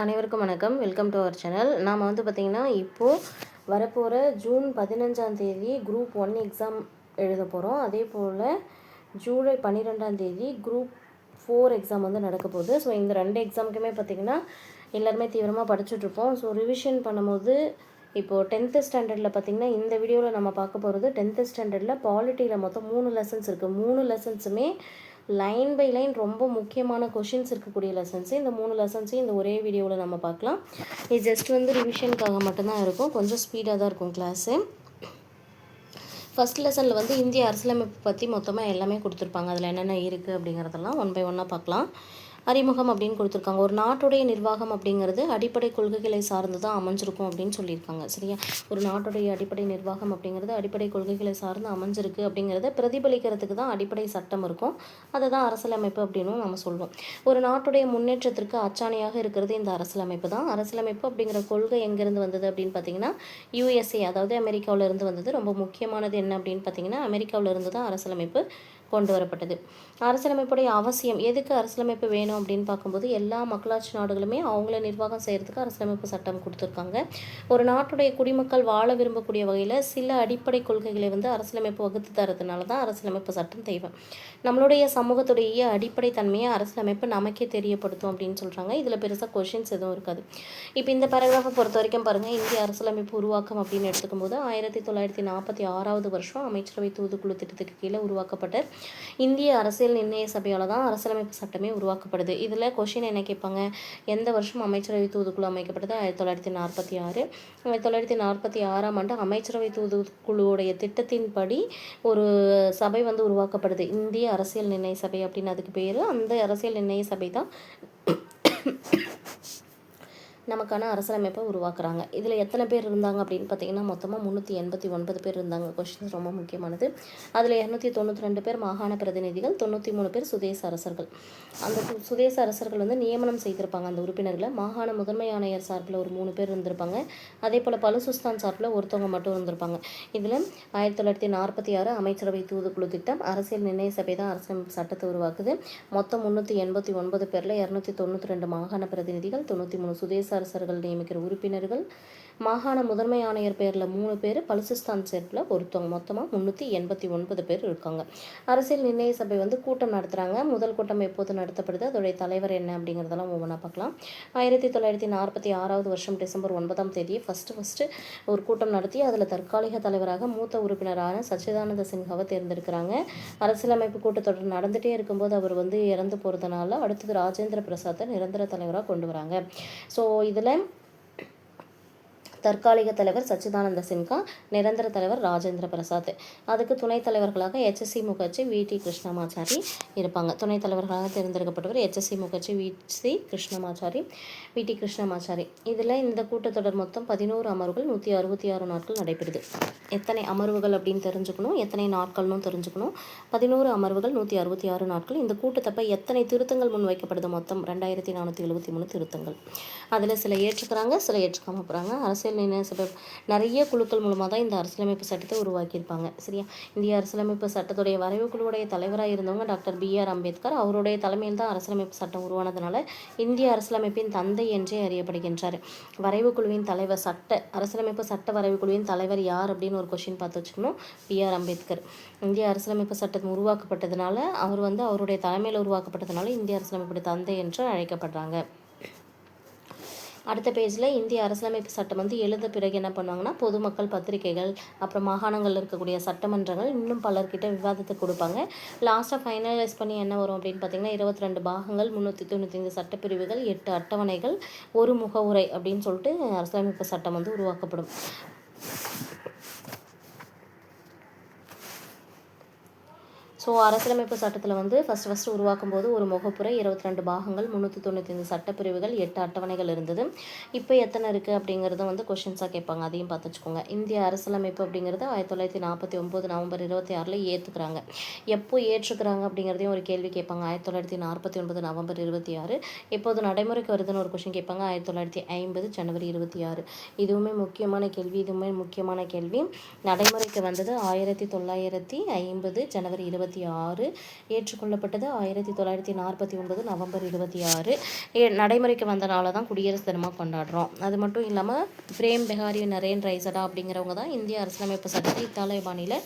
அனைவருக்கும் வணக்கம். Welcome to our channel. நாம் பார்த்திங்கன்னா இப்போது வரப்போகிற ஜூன் 15ஆம் தேதி குரூப் 1 எக்ஸாம் எழுத போகிறோம். அதே போல் ஜூலை 12ஆம் தேதி குரூப் 4 எக்ஸாம் நடக்க போகுது. ஸோ இந்த 2 எக்ஸாமுக்குமே பார்த்திங்கன்னா எல்லாருமே தீவிரமாக படிச்சுட்ருப்போம். ஸோ ரிவிஷன் பண்ணும்போது இப்போது 10th ஸ்டாண்டர்டில் பார்த்திங்கன்னா இந்த வீடியோவில் நம்ம பார்க்க போகிறது 10th ஸ்டாண்டர்டில் பாலிட்டியில் மொத்தம் 3 லெசன்ஸ் இருக்குது. 3 லெசன்ஸுமே லைன் பை லைன் ரொம்ப முக்கியமான கொஷின்ஸ் இருக்கக்கூடிய லெசன்ஸு. இந்த 3 லெசன்ஸையும் இந்த ஒரே வீடியோவில் நம்ம பார்க்கலாம். இது ஜஸ்ட் ரிவிஷனுக்காக மட்டும்தான் இருக்கும். கொஞ்சம் ஸ்பீடாக தான் இருக்கும் கிளாஸு. ஃபஸ்ட் லெசனில் இந்திய அரசியலமைப்பு பற்றி மொத்தமாக எல்லாமே கொடுத்துருப்பாங்க. அதில் என்னென்ன இருக்குது அப்படிங்கிறதெல்லாம் ஒன் பை ஒன்னாக பார்க்கலாம். அறிமுகம் அப்படின்னு கொடுத்துருக்காங்க. ஒரு நாட்டுடைய நிர்வாகம் அப்படிங்கிறது அடிப்படை கொள்கைகளை சார்ந்து தான் அமைஞ்சிருக்கும் அப்படின்னு சொல்லியிருக்காங்க. சரியா? ஒரு நாட்டுடைய அடிப்படை நிர்வாகம் அப்படிங்கிறது அடிப்படை கொள்கைகளை சார்ந்து அமைஞ்சிருக்கு அப்படிங்கிறத பிரதிபலிக்கிறதுக்கு தான் அடிப்படை சட்டம் இருக்கும். அதை தான் அரசியலமைப்பு அப்படின்னு நம்ம சொல்லுவோம். ஒரு நாட்டுடைய முன்னேற்றத்திற்கு அச்சாணியாக இருக்கிறது இந்த அரசியலமைப்பு தான். அரசியலமைப்பு அப்படிங்கிற கொள்கை எங்கேருந்து வந்தது அப்படின்னு பார்த்தீங்கன்னா USA, அதாவது அமெரிக்காவிலேருந்து வந்தது. ரொம்ப முக்கியமானது என்ன அப்படின்னு பார்த்தீங்கன்னா அமெரிக்காவிலேருந்து தான் அரசியலமைப்பு கொண்டு வரப்பட்டது. அரசியலமைப்புடைய அவசியம், எதுக்கு அரசியலமைப்பு வேணும் அப்படின்னு பார்க்கும்போது எல்லா மக்களாட்சி நாடுகளுமே அவங்கள நிர்வாகம் செய்கிறதுக்கு அரசியலமைப்பு சட்டம் கொடுத்துருக்காங்க. ஒரு நாட்டுடைய குடிமக்கள் வாழ விரும்பக்கூடிய வகையில் சில அடிப்படை கொள்கைகளை அரசியலமைப்பு வகுத்து தரதுனால தான் அரசியலமைப்பு சட்டம் தேவை. நம்மளுடைய சமூகத்துடைய அடிப்படை தன்மையை அரசியலமைப்பு நமக்கே தெரியப்படுத்தும் அப்படின்னு சொல்கிறாங்க. இதில் பெருசாக கொஷின்ஸ் எதுவும் இருக்காது. இப்போ இந்த பேராகிராஃபை பொறுத்த வரைக்கும் பாருங்கள். இந்திய அரசியலமைப்பு உருவாக்கம் அப்படின்னு எடுத்துக்கும் போது 1946 வருஷம் அமைச்சரவை தூதுக்குழு திட்டத்துக்கு கீழே உருவாக்கப்பட்ட இந்திய அரசியல் நிர்ணய சபையால் தான் அரசியலமைப்பு சட்டமே உருவாக்கப்படுது. இதில் கொஷின் என்ன கேட்பாங்க, எந்த வருஷம் அமைச்சரவை தூதுக்குழு அமைக்கப்பட்டது? 1946. 1946ஆம் ஆண்டு அமைச்சரவை தூதுக்குழுவுடைய திட்டத்தின்படி ஒரு சபை உருவாக்கப்படுது. இந்திய அரசியல் நிர்ணய சபை அப்படின்னு அதுக்கு பேர். அந்த அரசியல் நிர்ணய சபை தான் நமக்கான அரசியலமைப்பை உருவாக்குறாங்க. இதில் எத்தனை பேர் இருந்தாங்க அப்படின்னு பார்த்தீங்கன்னா மொத்தமாக 389 பேர் இருந்தாங்க. கொஸ்டின்ஸ் ரொம்ப முக்கியமானது. அதில் 292 பேர் மாகாண பிரதிநிதிகள், 93 பேர் சுதேச அரசர்கள். அந்த சுதேச அரசர்கள் நியமனம் செய்திருப்பாங்க அந்த உறுப்பினர்களை. மாகாண முதன்மை ஆணையர் சார்பில் ஒரு 3 பேர் இருந்திருப்பாங்க. அதே போல் பலுசிஸ்தான் சார்பில் ஒருத்தவங்க மட்டும் இருந்திருப்பாங்க. இதில் 1946 அமைச்சரவை தூதுக்குழு திட்டம், அரசியல் நிர்ணய சபை தான் அரசியலமைப்பு சட்டத்தை உருவாக்குது. மொத்தம் 389 பேரில் 292 மாகாண பிரதிநிதிகள், 93 சுதேச அரசர்கள் நியமிக்கிற உறுப்பினர்கள், மாகாண முதன்மை ஆணையர் பேரில் 3 பேர், பலுசிஸ்தான் சேர்ப்பில் ஒருத்தவங்க, மொத்தமாக 389 பேர் இருக்காங்க. அரசியல் நிர்ணய சபை கூட்டம் நடத்துகிறாங்க. முதல் கூட்டம் எப்போது நடத்தப்படுது, அதோடைய தலைவர் என்ன அப்படிங்கிறதெல்லாம் ஒவ்வொன்றா பார்க்கலாம். 1946 வருஷம் டிசம்பர் 9ஆம் தேதி ஃபஸ்ட்டு ஒரு கூட்டம் நடத்தி அதில் தற்காலிக தலைவராக மூத்த உறுப்பினரான சச்சிதானந்த சின்ஹாவை தேர்ந்தெடுக்கிறாங்க. அரசியலமைப்பு கூட்டத்தொடர் நடந்துகிட்டே இருக்கும்போது அவர் இறந்து போகிறதுனால அடுத்தது ராஜேந்திர பிரசாத்தை நிரந்தர தலைவராக கொண்டு வராங்க. ஸோ இதில் தற்காலிக தலைவர் சச்சிதானந்த சின்ஹா, நிரந்தர தலைவர் ராஜேந்திர பிரசாத். அதுக்கு துணைத் தலைவர்களாக HSC முகர்ஜி, VT கிருஷ்ணமாச்சாரி இருப்பாங்க. துணைத் தலைவர்களாக தேர்ந்தெடுக்கப்பட்டவர் HSC முகர்ஜி, VT கிருஷ்ணமாச்சாரி. இதில் இந்த கூட்டத்தொடர் மொத்தம் 11 அமர்வுகள் 166 நாட்கள் நடைபெறுது. எத்தனை அமர்வுகள் அப்படின்னு தெரிஞ்சுக்கணும், எத்தனை நாட்கள்னு தெரிஞ்சுக்கணும். 11 அமர்வுகள் 166 நாட்கள். இந்த கூட்டத்தப்ப எத்தனை திருத்தங்கள் முன்வைக்கப்படுது? மொத்தம் 2473 திருத்தங்கள். அதில் சில ஏற்றுக்கிறாங்க, சில ஏற்றுக்காமல் போகிறாங்க. அரசியல் நிர்ணய சபை நிறைய குழுக்கள் மூலமாக தான் இந்த அரசியலமைப்பு சட்டத்தை உருவாக்கியிருப்பாங்க. சரியா? இந்திய அரசியலமைப்பு சட்டத்துடைய வரைவு குழுவுடைய தலைவராக இருந்தவங்க டாக்டர் BR அம்பேத்கர். அவருடைய தலைமையில் தான் அரசியலமைப்பு சட்டம் உருவானதுனால இந்திய அரசியலமைப்பின் தந்தை என்றே அறியப்படுகின்றார். வரைவு குழுவின் தலைவர், அரசியலமைப்பு சட்ட வரைவு குழுவின் தலைவர் யார் அப்படின்னு ஒரு கொஸ்டின் பார்த்து வச்சுக்கணும். BR அம்பேத்கர். இந்திய அரசியலமைப்பு சட்டம் உருவாக்கப்பட்டதுனால அவர் அவருடைய தலைமையில் உருவாக்கப்பட்டதுனால இந்திய அரசியலமைப்பு தந்தை என்று அழைக்கப்படுறாங்க. அடுத்த பேஜில் இந்திய அரசியலமைப்பு சட்டம் எழுத பிறகு என்ன பண்ணுவாங்கன்னா பொதுமக்கள், பத்திரிகைகள், அப்புறம் மாகாணங்களில் இருக்கக்கூடிய சட்டமன்றங்கள், இன்னும் பலர்கிட்ட விவாதத்துக்கு கொடுப்பாங்க. லாஸ்ட்டாக ஃபைனலைஸ் பண்ணி என்ன வரும் அப்படின்னு பார்த்தீங்கன்னா 22 பாகங்கள், 395 சட்டப்பிரிவுகள், 8 அட்டவணைகள், ஒரு முகவுரை அப்படின்னு சொல்லிட்டு அரசியலமைப்பு சட்டம் உருவாக்கப்படும். ஸோ அரசியலமைப்பு சட்டத்தில் ஃபஸ்ட்டு உருவாக்கும் போது ஒரு முகப்புரை, 22 பாகங்கள், 395 சட்டப்பிரிவுகள், 8 அட்டவணைகள் இருந்தது. இப்போ எத்தனை இருக்குது அப்படிங்கிறத கொஷின்ஸாக கேட்பாங்க. அதையும் பார்த்து வச்சுக்கோங்க. இந்திய அரசியலமைப்பு அப்படிங்கிறது 1949 நவம்பர் 26 ஏற்றுக்கிறாங்க. எப்போ ஏற்றுக்கிறாங்க அப்படிங்கிறதையும் ஒரு கேள்வி கேட்பாங்க. 1949 நவம்பர் 26. எப்போது நடைமுறைக்கு வருதுன்னு ஒரு கொஷின் கேட்பாங்க. 1950 ஜனவரி 26. இதுவுமே முக்கியமான கேள்வி. நடைமுறைக்கு வந்தது 1950 ஜனவரி 26. 1926, ஏற்றுக்கொள்ளப்பட்டது 1949 நவம்பர் 26. நடைமுறைக்கு வந்தனால தான் குடியரசு தினமாக கொண்டாடுறோம். அது மட்டும் இல்லாமல் பிரேம் பெஹாரி நரேன் ரைசடா அப்படிங்கிறவங்க தான் இந்திய அரசியலமைப்பு சட்டத்தை இத்தாலிய பாணியில்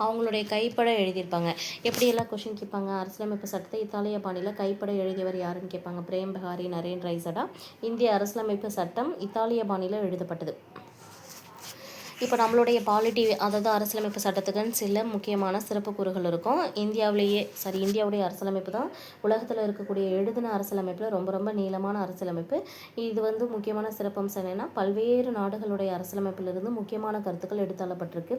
அவங்களுடைய கைப்பட எழுதியிருப்பாங்க. எப்படியெல்லாம் கொஷின் கேட்பாங்க, அரசியலமைப்பு சட்டத்தை இத்தாலிய பாணியில் கைப்பட எழுதியவர் யாருன்னு கேட்பாங்க. பிரேம் பெஹாரி நரேன் ரைசடா. இந்திய அரசியலமைப்பு சட்டம் இத்தாலிய பாணியில் எழுதப்பட்டது. இப்போ நம்மளுடைய பாலிட்டி, அதாவது அரசியலமைப்பு சட்டத்துக்குன்னு சில முக்கியமான சிறப்பு கூறுகள் இருக்கும். இந்தியாவுடைய அரசியலமைப்பு தான் உலகத்தில் இருக்கக்கூடிய எழுதின அரசியலமைப்பில் ரொம்ப ரொம்ப நீளமான அரசியலமைப்பு. இது முக்கியமான சிறப்பம்சம் என்னென்னா, பல்வேறு நாடுகளுடைய அரசியலமைப்பிலிருந்து முக்கியமான கருத்துக்கள் எடுத்தள்ளப்பட்டிருக்கு.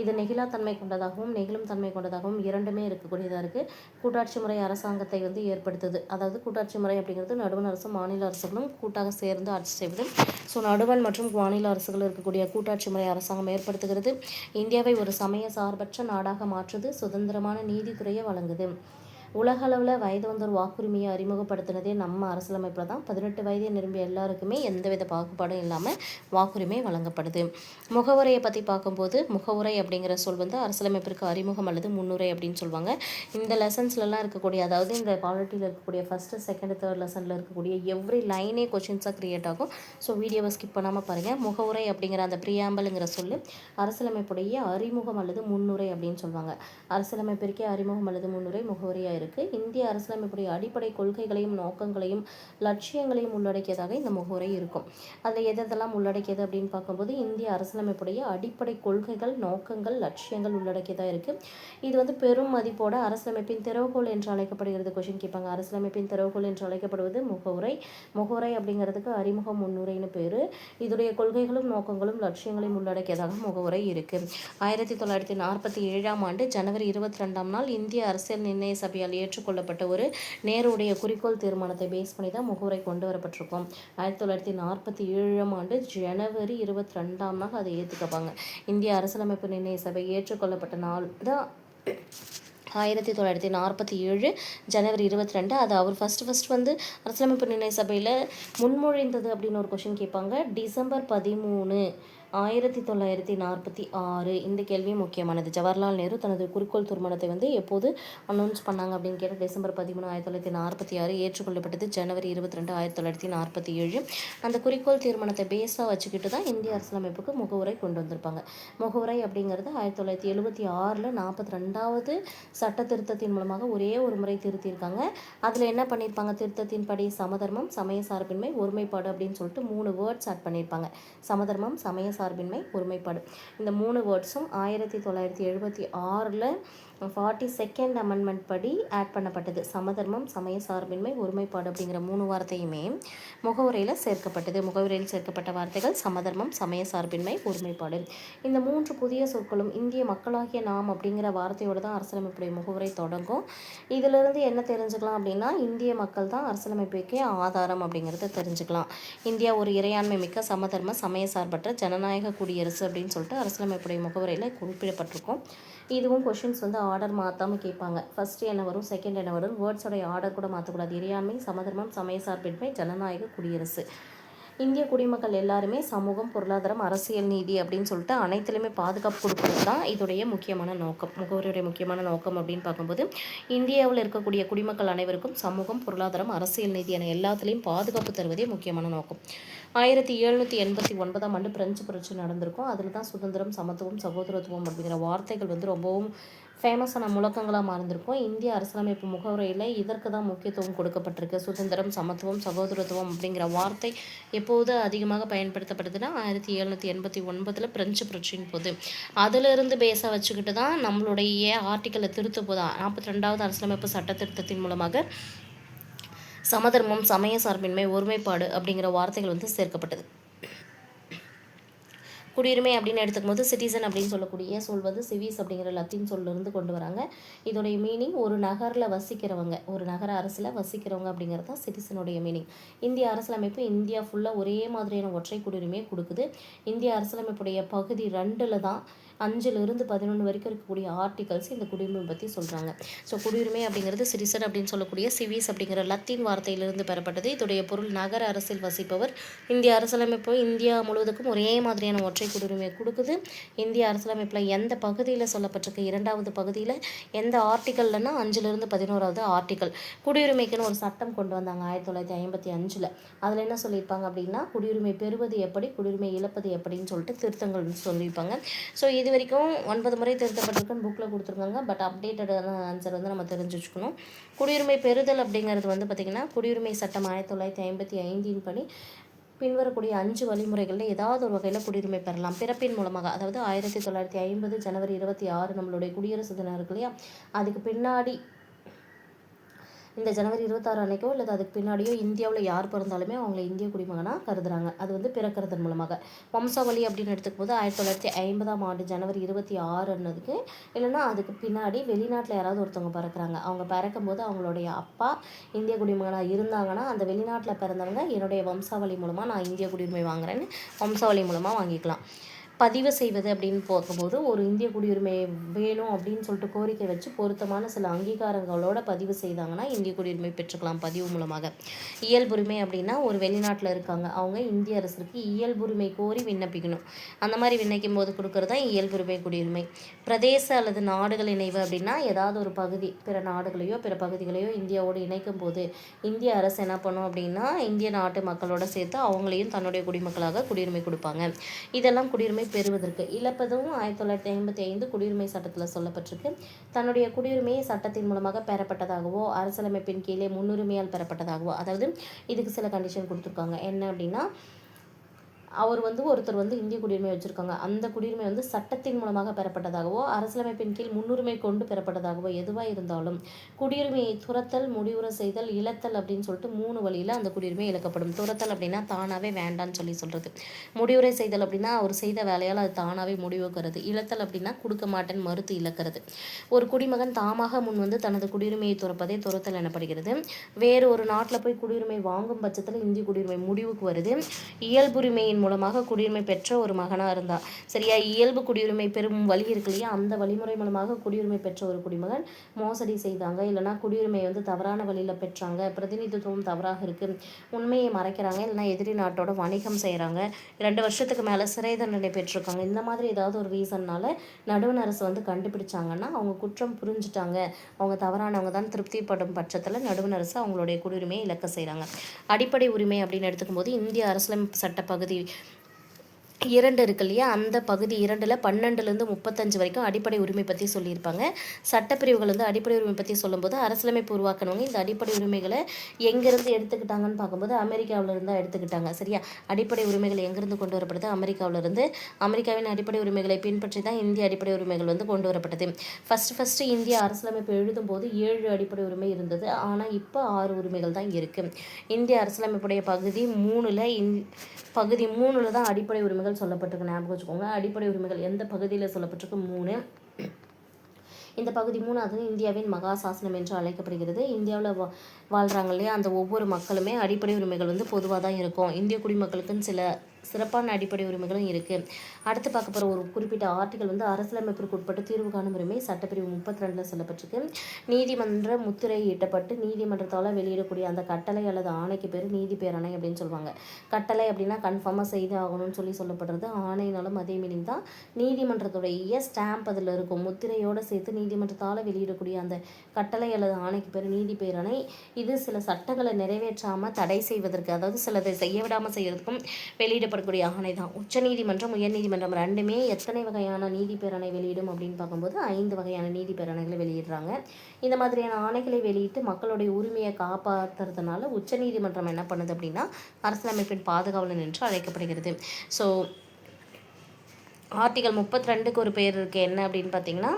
இது நெகிழாத்தன்மை கொண்டதாகவும் நெகிழும் தன்மை கொண்டதாகவும் இரண்டுமே இருக்கக்கூடியதாக இருக்குது. கூட்டாட்சி முறை அரசாங்கத்தை ஏற்படுத்துது. அதாவது கூட்டாட்சி முறை அப்படிங்கிறது நடுவண் அரசும் மாநில அரசுகளும் கூட்டாக சேர்ந்து ஆட்சி செய்வது. ஸோ நடுவண் மற்றும் மாநில அரசுகள் இருக்கக்கூடிய கூட்டாட்சி முறை அரசாங்கம் ஏற்படுத்துகிறது. இந்தியாவை ஒரு சமய சார்பற்ற நாடாக மாற்றுது. சுதந்திரமான நீதித்துறையை வழங்குது. உலகளவில் வயது வந்தோர் வாக்குரிமையை அறிமுகப்படுத்தினதே நம்ம அரசியலமைப்பில் தான். 18 வயதை நிரம்பிய எல்லாருக்குமே எந்தவித பாகுபாடும் இல்லாமல் வாக்குரிமை வழங்கப்படுது. முகவுரையை பற்றி பார்க்கும்போது, முகவுரை அப்படிங்கிற சொல் அரசியலமைப்பிற்கு அறிமுகம் அல்லது முன்னுரை அப்படின்னு சொல்லுவாங்க. இந்த லெசன்ஸ்லாம் இருக்கக்கூடிய, அதாவது இந்த பாலிட்டியில் இருக்கக்கூடிய ஃபஸ்ட்டு, செகண்ட், தேர்ட் லெசனில் இருக்கக்கூடிய எவ்ரி லைனே கொஷின்ஸாக க்ரியேட் ஆகும். ஸோ வீடியோவை ஸ்கிப் பண்ணாமல் பாருங்கள். முகவுரை அப்படிங்கிற அந்த ப்ரியாம்பலுங்கிற சொல் அரசியலமைப்புடைய அறிமுகம் அல்லது முன்னுரை அப்படின்னு சொல்லுவாங்க. அரசியலமைப்பிற்கே அறிமுகம் அல்லது முன்னுரை முகவுரையாக இருக்குது. இந்திய அரசியலமைப்புடைய அடிப்படை கொள்கைகளையும் நோக்கங்களையும் லட்சியங்களையும் உள்ளடக்கியதாக இந்த முகவுரை இருக்கும். அதில் எதெல்லாம் உள்ளடக்கியது அப்படின்னு பார்க்கும்போது, இந்திய அரசியலமைப்புடைய அடிப்படை கொள்கைகள், நோக்கங்கள், லட்சியங்கள் உள்ளடக்கியதாக இருக்குது. இது பெரும் மதிப்போட அரசியலமைப்பின் திறவுகோல் என்று அழைக்கப்படுகிறது. கொஷின் கேட்பாங்க. அரசியலமைப்பின் திறவுகோல் என்று அழைக்கப்படுவது முகவுரை. முகவுரை அப்படிங்கிறதுக்கு அறிமுகம் முன்னுரைன்னு பேர். இதோடைய கொள்கைகளும் நோக்கங்களும் லட்சியங்களையும் உள்ளடக்கியதாக முகவுரை இருக்குது. 1947 ஜனவரி 22 இந்திய அரசியல் நிர்ணய சபையால் ஏற்றுக்கொள்ளப்பட்ட ஒரு நேருடைய குறிக்கோள் தீர்மானத்தை பேஸ் பண்ணி தான் முகவுரை கொண்டு வரப்பட்டிருக்கோம். 1947 ஜனவரி 22 அதை ஏற்றுக்கப்பாங்க. இந்திய அரசியலமைப்பு நிர்ணய சபை ஏற்றுக்கொள்ளப்பட்ட நாள் தான் 1947 ஜனவரி 22. அது அவர் ஃபஸ்ட்டு அரசியலமைப்பு நிர்ணய சபையில் முன்மொழிந்தது அப்படின்னு ஒரு கொஷின் கேட்பாங்க. டிசம்பர் 13, 1946. இந்த கேள்வி முக்கியமானது. ஜவஹர்லால் நேரு தனது குறிக்கோள் தீர்மானத்தை எப்போது அனௌன்ஸ் பண்ணாங்க அப்படின்னு கேட்டால் டிசம்பர் 13, 1946. ஏற்றுக்கொள்ளப்பட்டது ஜனவரி 22, 1947. அந்த குறிக்கோள் தீர்மானத்தை பேஸாக வச்சுக்கிட்டு தான் இந்திய அரசியலமைப்புக்கு முகவுரை கொண்டு வந்திருப்பாங்க. முகவுரை அப்படிங்கிறது 1976 42வது சட்ட திருத்தத்தின் மூலமாக ஒரே ஒரு முறை திருத்தியிருக்காங்க. அதில் என்ன பண்ணியிருப்பாங்க, திருத்தத்தின்படி சமதர்மம், சமய சார்பின்மை, ஒருமைப்பாடு அப்படின்னு சொல்லிட்டு 3 வேர்ட்ஸ் ஆட் பண்ணியிருப்பாங்க. சமதர்மம், சமய சார்பின்மை, ஒருமைப்பாடு. இந்த 3 வேர்ட்ஸும் 1976 42nd அமெண்ட்மெண்ட் படி ஆட் பண்ணப்பட்டது. சமதர்மம், சமய சார்பின்மை, ஒருமைப்பாடு அப்படிங்கிற 3 வார்த்தையுமே முகவுரையில் சேர்க்கப்பட்டது. முகவுரையில் சேர்க்கப்பட்ட வார்த்தைகள் சமதர்மம், சமய சார்பின்மை, ஒருமைப்பாடு. இந்த 3 புதிய சொற்களும் இந்திய மக்களாகிய நாம் அப்படிங்கிற வார்த்தையோடு தான் அரசியலமைப்புடைய முகவுரை தொடங்கும். இதிலிருந்து என்ன தெரிஞ்சுக்கலாம் அப்படின்னா, இந்திய மக்கள் தான் அரசியலமைப்புக்கே ஆதாரம் அப்படிங்கிறத தெரிஞ்சுக்கலாம். இந்தியா ஒரு இறையாண்மை மிக்க சமதர்ம சமய சார்பற்ற ஜனநாயக குடியரசு அப்படின்னு சொல்லிட்டு அரசியலமைப்புடைய முகவுரையில் குறிப்பிடப்பட்டிருக்கும். இதுவும் கொஷின்ஸ் ஆர்டர் மாற்றாமல் கேட்பாங்க. ஃபஸ்ட்டு என்ன வரும், செகண்ட் என்ன வரும், வேர்ட்ஸோடைய ஆர்டர் கூட மாற்றக்கூடாது. இறையாண்மை, சமதர்மம், சமய சார்பின்மை, ஜனநாயக குடியரசு. இந்திய குடிமக்கள் எல்லாருமே சமூகம், பொருளாதாரம், அரசியல், நீதி அப்படின்னு சொல்லிட்டு அனைத்துலையுமே பாதுகாப்பு கொடுப்பது தான் இதோடைய முக்கியமான நோக்கம். முகவரியுடைய முக்கியமான நோக்கம் அப்படின்னு பார்க்கும்போது, இந்தியாவில் இருக்கக்கூடிய குடிமக்கள் அனைவருக்கும் சமூகம், பொருளாதாரம், அரசியல், நீதி என எல்லாத்துலேயும் பாதுகாப்பு தருவதே முக்கியமான நோக்கம். 1789 பிரெஞ்சு புரட்சி நடந்திருக்கும். அதில் தான் சுதந்திரம், சமத்துவம், சகோதரத்துவம் அப்படிங்கிற வார்த்தைகள் ரொம்பவும் ஃபேமஸான முழக்கங்களாக மாறியிருக்கும். இந்திய அரசியலமைப்பு முகவுரையில் இதற்கு தான் முக்கியத்துவம் கொடுக்கப்பட்டிருக்கு. சுதந்திரம், சமத்துவம், சகோதரத்துவம் அப்படிங்கிற வார்த்தை எப்போது அதிகமாக பயன்படுத்தப்படுதுன்னா 1789 பிரெஞ்சு புரட்சியின் போது. அதிலிருந்து பேஸாக வச்சுக்கிட்டு தான் நம்மளுடைய ஆர்டிக்கலை திருத்த போது 42வது அரசியலமைப்பு சட்ட திருத்தத்தின் மூலமாக சமதர்மம், சமய சார்பின்மை, ஒருமைப்பாடு அப்படிங்கிற வார்த்தைகள் சேர்க்கப்பட்டது. குடியுரிமை அப்படின்னு எடுத்துக்கும் போது சிட்டிசன் அப்படின்னு சொல்லக்கூடிய சொல் சிவிஸ் அப்படிங்கிற லத்தீன் சொல்லிருந்து கொண்டு வராங்க. இதோடைய மீனிங் ஒரு நகரில் வசிக்கிறவங்க, ஒரு நகர அரசில் வசிக்கிறவங்க அப்படிங்கிறது தான் சிட்டிசனுடைய மீனிங். இந்திய அரசியலமைப்பு இந்தியா ஃபுல்லாக ஒரே மாதிரியான ஒற்றை குடியுரிமையை கொடுக்குது. இந்திய அரசியலமைப்புடைய பகுதி 2ல் தான் 5லிருந்து 11 வரைக்கும் இருக்கக்கூடிய ஆர்டிகல்ஸ் இந்த குடியுரிமை பற்றி சொல்கிறாங்க. ஸோ குடியுரிமை அப்படிங்கிறது சிட்டிசன் அப்படின்னு சொல்லக்கூடிய சிவிஸ் அப்படிங்கிற லத்தீன் வார்த்தையிலிருந்து பெறப்பட்டது. இதோடைய பொருள் நகர அரசில் வசிப்பவர். இந்திய அரசியலமைப்பு இந்தியா முழுவதுக்கும் ஒரே மாதிரியான ஒற்றை குடியுரிமை கொடுக்குது. இந்திய அரசியலமைப்பில் எந்த பகுதியில் சொல்லப்பட்டிருக்கு, 2வது பகுதியில் எந்த ஆர்டிக்கல்லன்னா 5லிருந்து 11வது ஆர்டிக்கல். குடியுரிமைக்குன்னு ஒரு சட்டம் கொண்டு வந்தாங்க 1955. அதில் என்ன சொல்லியிருப்பாங்க அப்படின்னா, குடியுரிமை பெறுவது எப்படி, குடியுரிமை இழப்பது எப்படின்னு சொல்லிட்டு திருத்தங்கள் சொல்லியிருப்பாங்க. ஸோ இது வரைக்கும் 9 முறை திருத்தப்பட்டிருக்குன்னு புக்கில் கொடுத்துருக்காங்க. பட் அப்டேட்டடான ஆன்சர் வந்து நம்ம தெரிஞ்சு வச்சுக்கணும். குடியுரிமை பெறுதல் அப்படிங்கிறது வந்து பார்த்திங்கன்னா, குடியுரிமை சட்டம் 1955 படி பின்வரக்கூடிய 5 வழிமுறைகளில் ஏதாவது ஒரு வகையில் குடியுரிமை பெறலாம். பிறப்பின் மூலமாக, அதாவது 1950 ஜனவரி 26 நம்மளுடைய குடியரசு தினம் இருக்கு இல்லையா, அதுக்கு பின்னாடி இந்த ஜனவரி 26 அன்னைக்கோ இல்லை அதுக்கு பின்னாடியோ இந்தியாவில் யார் பிறந்தாலுமே அவங்கள இந்திய குடிமகனாக கருதுறாங்க. அது வந்து பிறக்கிறதன் மூலமாக. வம்சாவளி அப்படின்னு எடுத்துக்கும் போது 1950ஆம் ஆண்டு ஜனவரி 26 அன்னதுக்கு இல்லைன்னா அதுக்கு பின்னாடி வெளிநாட்டில் யாராவது ஒருத்தவங்க பிறக்கிறாங்க. அவங்க பிறக்கும்போது அவங்களுடைய அப்பா இந்திய குடிமகனாக இருந்தாங்கன்னா அந்த வெளிநாட்டில் பிறந்தவங்க என்னுடைய வம்சாவளி மூலமாக நான் இந்திய குடியுரிமை வாங்குறேன்னு வம்சாவளி மூலமாக வாங்கிக்கலாம். பதிவு செய்வது அப்படின்னு பார்க்கும்போது ஒரு இந்திய குடியுரிமை வேணும் அப்படின்னு சொல்லிட்டு கோரிக்கை வச்சு பொருத்தமான சில அங்கீகாரங்களோட பதிவு செய்தாங்கன்னா இந்திய குடியுரிமை பெற்றுக்கலாம் பதிவு மூலமாக. இயல்புரிமை அப்படின்னா ஒரு வெளிநாட்டில் இருக்காங்க, அவங்க இந்திய அரசுக்கு இயல்புரிமை கோரி விண்ணப்பிக்கணும். அந்த மாதிரி விண்ணப்பிக்கும் போது கொடுக்கறது தான் இயல்புரிமை குடியுரிமை. பிரதேச அல்லது நாடுகள் இணைவு அப்படின்னா ஏதாவது ஒரு பகுதி பிற நாடுகளையோ பிற பகுதிகளையோ இந்தியாவோடு இணைக்கும் போது இந்திய அரசு என்ன பண்ணும் அப்படின்னா இந்திய நாட்டு மக்களோட சேர்த்து அவங்களையும் தன்னுடைய குடிமக்களாக குடியுரிமை கொடுப்பாங்க. இதெல்லாம் குடியுரிமை பெறுவதற்கு. இழப்பதும் 1955 குடியுரிமை சட்டத்தில் சொல்லப்பட்டிருக்கு. தன்னுடைய குடியுரிமையை சட்டத்தின் மூலமாக பெறப்பட்டதாகவோ அரசியலமைப்பின் கீழே முன்னுரிமையால் பெறப்பட்டதாகவோ, அதாவது இதுக்கு சில கண்டிஷன் கொடுத்துருக்காங்க. என்ன அப்படின்னா, ஒருத்தர் இந்திய குடியுரிமை வச்சுருக்காங்க, அந்த குடியுரிமை சட்டத்தின் மூலமாக பெறப்பட்டதாகவோ அரசியலமைப்பின் கீழ் முன்னுரிமை கொண்டு பெறப்பட்டதாகவோ எதுவாக இருந்தாலும் குடியுரிமையை துரத்தல், முடிவுரை செய்தல், இழத்தல் அப்படின்னு சொல்லிட்டு 3 வழியில் அந்த குடியுரிமை இழக்கப்படும். துரத்தல் அப்படின்னா தானாகவே வேண்டான்னு சொல்கிறது. முடிவுரை செய்தல் அப்படின்னா அவர் செய்த வேலையால் அது தானாகவே முடிவுக்கிறது. இழத்தல் அப்படின்னா கொடுக்க மாட்டேன்னு மறுத்து இழக்கிறது. ஒரு குடிமகன் தாமாக முன் தனது குடியுரிமையை துறப்பதே துரத்தல் எனப்படுகிறது. வேறு ஒரு நாட்டில் போய் குடியுரிமை வாங்கும் பட்சத்தில் இந்திய குடியுரிமை முடிவுக்கு வருது. இயல்புரிமையின் மூலமாக குடியுரிமை பெற்ற ஒரு மகனாக இருந்தால் சரியா, இயல்பு குடியுரிமை பெறும் வழி இருக்கு இல்லையா, அந்த வழிமுறை மூலமாக குடியுரிமை பெற்ற ஒரு குடிமகன் மோசடி செய்தாங்க, இல்லைனா குடியுரிமை தவறான வழியில் பெற்றாங்க, பிரதிநிதித்துவம் தவறாக இருக்குது, உண்மையை மறைக்கிறாங்க, இல்லைனா எதிரி நாட்டோட வணிகம் செய்கிறாங்க, 2 வருஷத்துக்கு மேலே சிறை தண்டனை பெற்றிருக்காங்க, இந்த மாதிரி ஏதாவது ஒரு ரீசன்னால நடுவண் அரசு கண்டுபிடிச்சாங்கன்னா அவங்க குற்றம் புரிஞ்சுட்டாங்க, அவங்க தவறானவங்க தான் திருப்திப்படும் பட்சத்தில் நடுவண் அரசு அவங்களுடைய குடியுரிமையை இழக்க செய்கிறாங்க. அடிப்படை உரிமை அப்படின்னு எடுத்துக்கும் போது இந்திய அரசியலமைப்பு சட்ட பகுதி 2 இருக்கு இல்லையா, அந்த பகுதி 2ல் 12லேருந்து 35 வரைக்கும் அடிப்படை உரிமை பற்றி சொல்லியிருப்பாங்க. சட்டப்பிரிவுகள் அடிப்படை உரிமை பற்றி சொல்லும்போது அரசியலமைப்பு உருவாக்கணவங்க இந்த அடிப்படை உரிமைகளை எங்கேருந்து எடுத்துக்கிட்டாங்கன்னு பார்க்கும்போது அமெரிக்காவிலிருந்து தான் எடுத்துக்கிட்டாங்க. சரியா, அடிப்படை உரிமைகள் எங்கேருந்து கொண்டு வரப்படுது, அமெரிக்காவிலிருந்து. அமெரிக்காவின் அடிப்படை உரிமைகளை பின்பற்றி தான் இந்திய அடிப்படை உரிமைகள் கொண்டு வரப்பட்டது. ஃபஸ்ட்டு இந்திய அரசியலமைப்பு எழுதும்போது 7 அடிப்படை உரிமை இருந்தது. ஆனால் இப்போ 6 உரிமைகள் தான் இருக்குது. இந்திய அரசியலமைப்புடைய பகுதி 3ல் தான் அடிப்படை உரிமைகள் சொல்லப்பட்டிருக்கு. ஞாபகம் வச்சுக்கோங்க, அடிப்படை உரிமைகள் எந்த பகுதியில் சொல்லப்பட்டிருக்கு? 3. இந்த பகுதி 3 அது இந்தியாவின் மகா சாசனம் என்று அழைக்கப்படுகிறது. இந்தியாவில் வாழ்கிறாங்க இல்லையா, அந்த ஒவ்வொரு மக்களுமே அடிப்படை உரிமைகள் பொதுவாக தான் இருக்கும். இந்திய குடிமக்களுக்குன்னு சில சிறப்பான அடிப்படை உரிமைகளும் இருக்குது. அடுத்து பார்க்க போகிற ஒரு குறிப்பிட்ட ஆர்டிகல் அரசியலமைப்பிற்கு உட்பட்டு தீர்வு காணும் உரிமை சட்டப்பிரிவு 32 சொல்லப்பட்டிருக்கு. நீதிமன்ற முத்திரையிட்டப்பட்டு நீதிமன்றத்தால் வெளியிடக்கூடிய அந்த கட்டளை அல்லது ஆணைக்கு பேர் நீதி பேரணை அப்படின்னு சொல்லுவாங்க. கட்டளை அப்படின்னா கன்ஃபார்மாக செய்து ஆகணும்னு சொல்லுறது. ஆணைனாலும் அதே மீனிங் தான். நீதிமன்றத்துடைய ஸ்டாம்ப் அதில் இருக்கும், முத்திரையோடு சேர்த்து நீதிமன்றத்தால் வெளியிடக்கூடிய அந்த கட்டளை அல்லது ஆணைக்கு பேர் நீதி பேரணை. இது சில சட்டங்களை நிறைவேற்றாமல் தடை செய்வதற்கு, அதாவது சிலதை செய்ய விடாமல் செய்யறதுக்கும் வெளியிடப்படக்கூடிய ஆணை தான். உச்சநீதிமன்றம் உயர்நீதிமன்றம் ரெண்டுமே எத்தனை வகையான நீதி பேரணை வெளியிடும் அப்படின்னு பார்க்கும்போது 5 வகையான நீதி பேரணைகளை வெளியிடுறாங்க. இந்த மாதிரியான ஆணைகளை வெளியிட்டு மக்களுடைய உரிமையை காப்பாற்றுறதுனால உச்சநீதிமன்றம் என்ன பண்ணுது அப்படின்னா அரசியலமைப்பின் பாதுகாவலன் என்று அழைக்கப்படுகிறது. ஸோ ஆர்டிகல் 32க்கு ஒரு பேர் இருக்குது, என்ன அப்படின்னு பார்த்தீங்கன்னா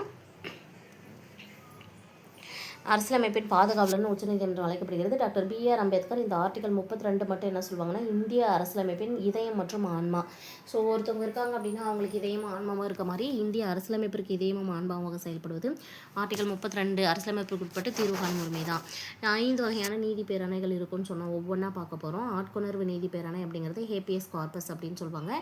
அரசியலமைப்பின் பாதுகாவலர்னு உச்சநீதிமன்றம் அழைக்கப்படுகிறது. Doctor B.R. அம்பேத்கர் இந்த ஆர்டிகல் 32 மட்டும் என்ன சொல்லுவாங்கன்னா, இந்திய அரசியலமைப்பின் இதயம் மற்றும் ஆன்மா. ஸோ ஒருத்தவங்க இருக்காங்க அப்படின்னா அவங்களுக்கு இதயமும் ஆன்மாவும் இருக்க மாதிரி இந்திய அரசியலமைப்பிற்கு இதயமும் ஆன்மாவாக செயல்படுவது ஆர்டிகல் 32 அரசியலமைப்புக்கு உட்பட்டு தீர்வு காணும் உரிமை தான். 5 வகையான நீதி பேரணைகள் இருக்குன்னு சொன்னோம். ஒவ்வொன்றா பார்க்க போகிறோம். ஆட்கொணர்வு நீதி பேரணை அப்படிங்கிறது ஹேபியஸ் கார்பஸ் அப்படின்னு சொல்லுவாங்க.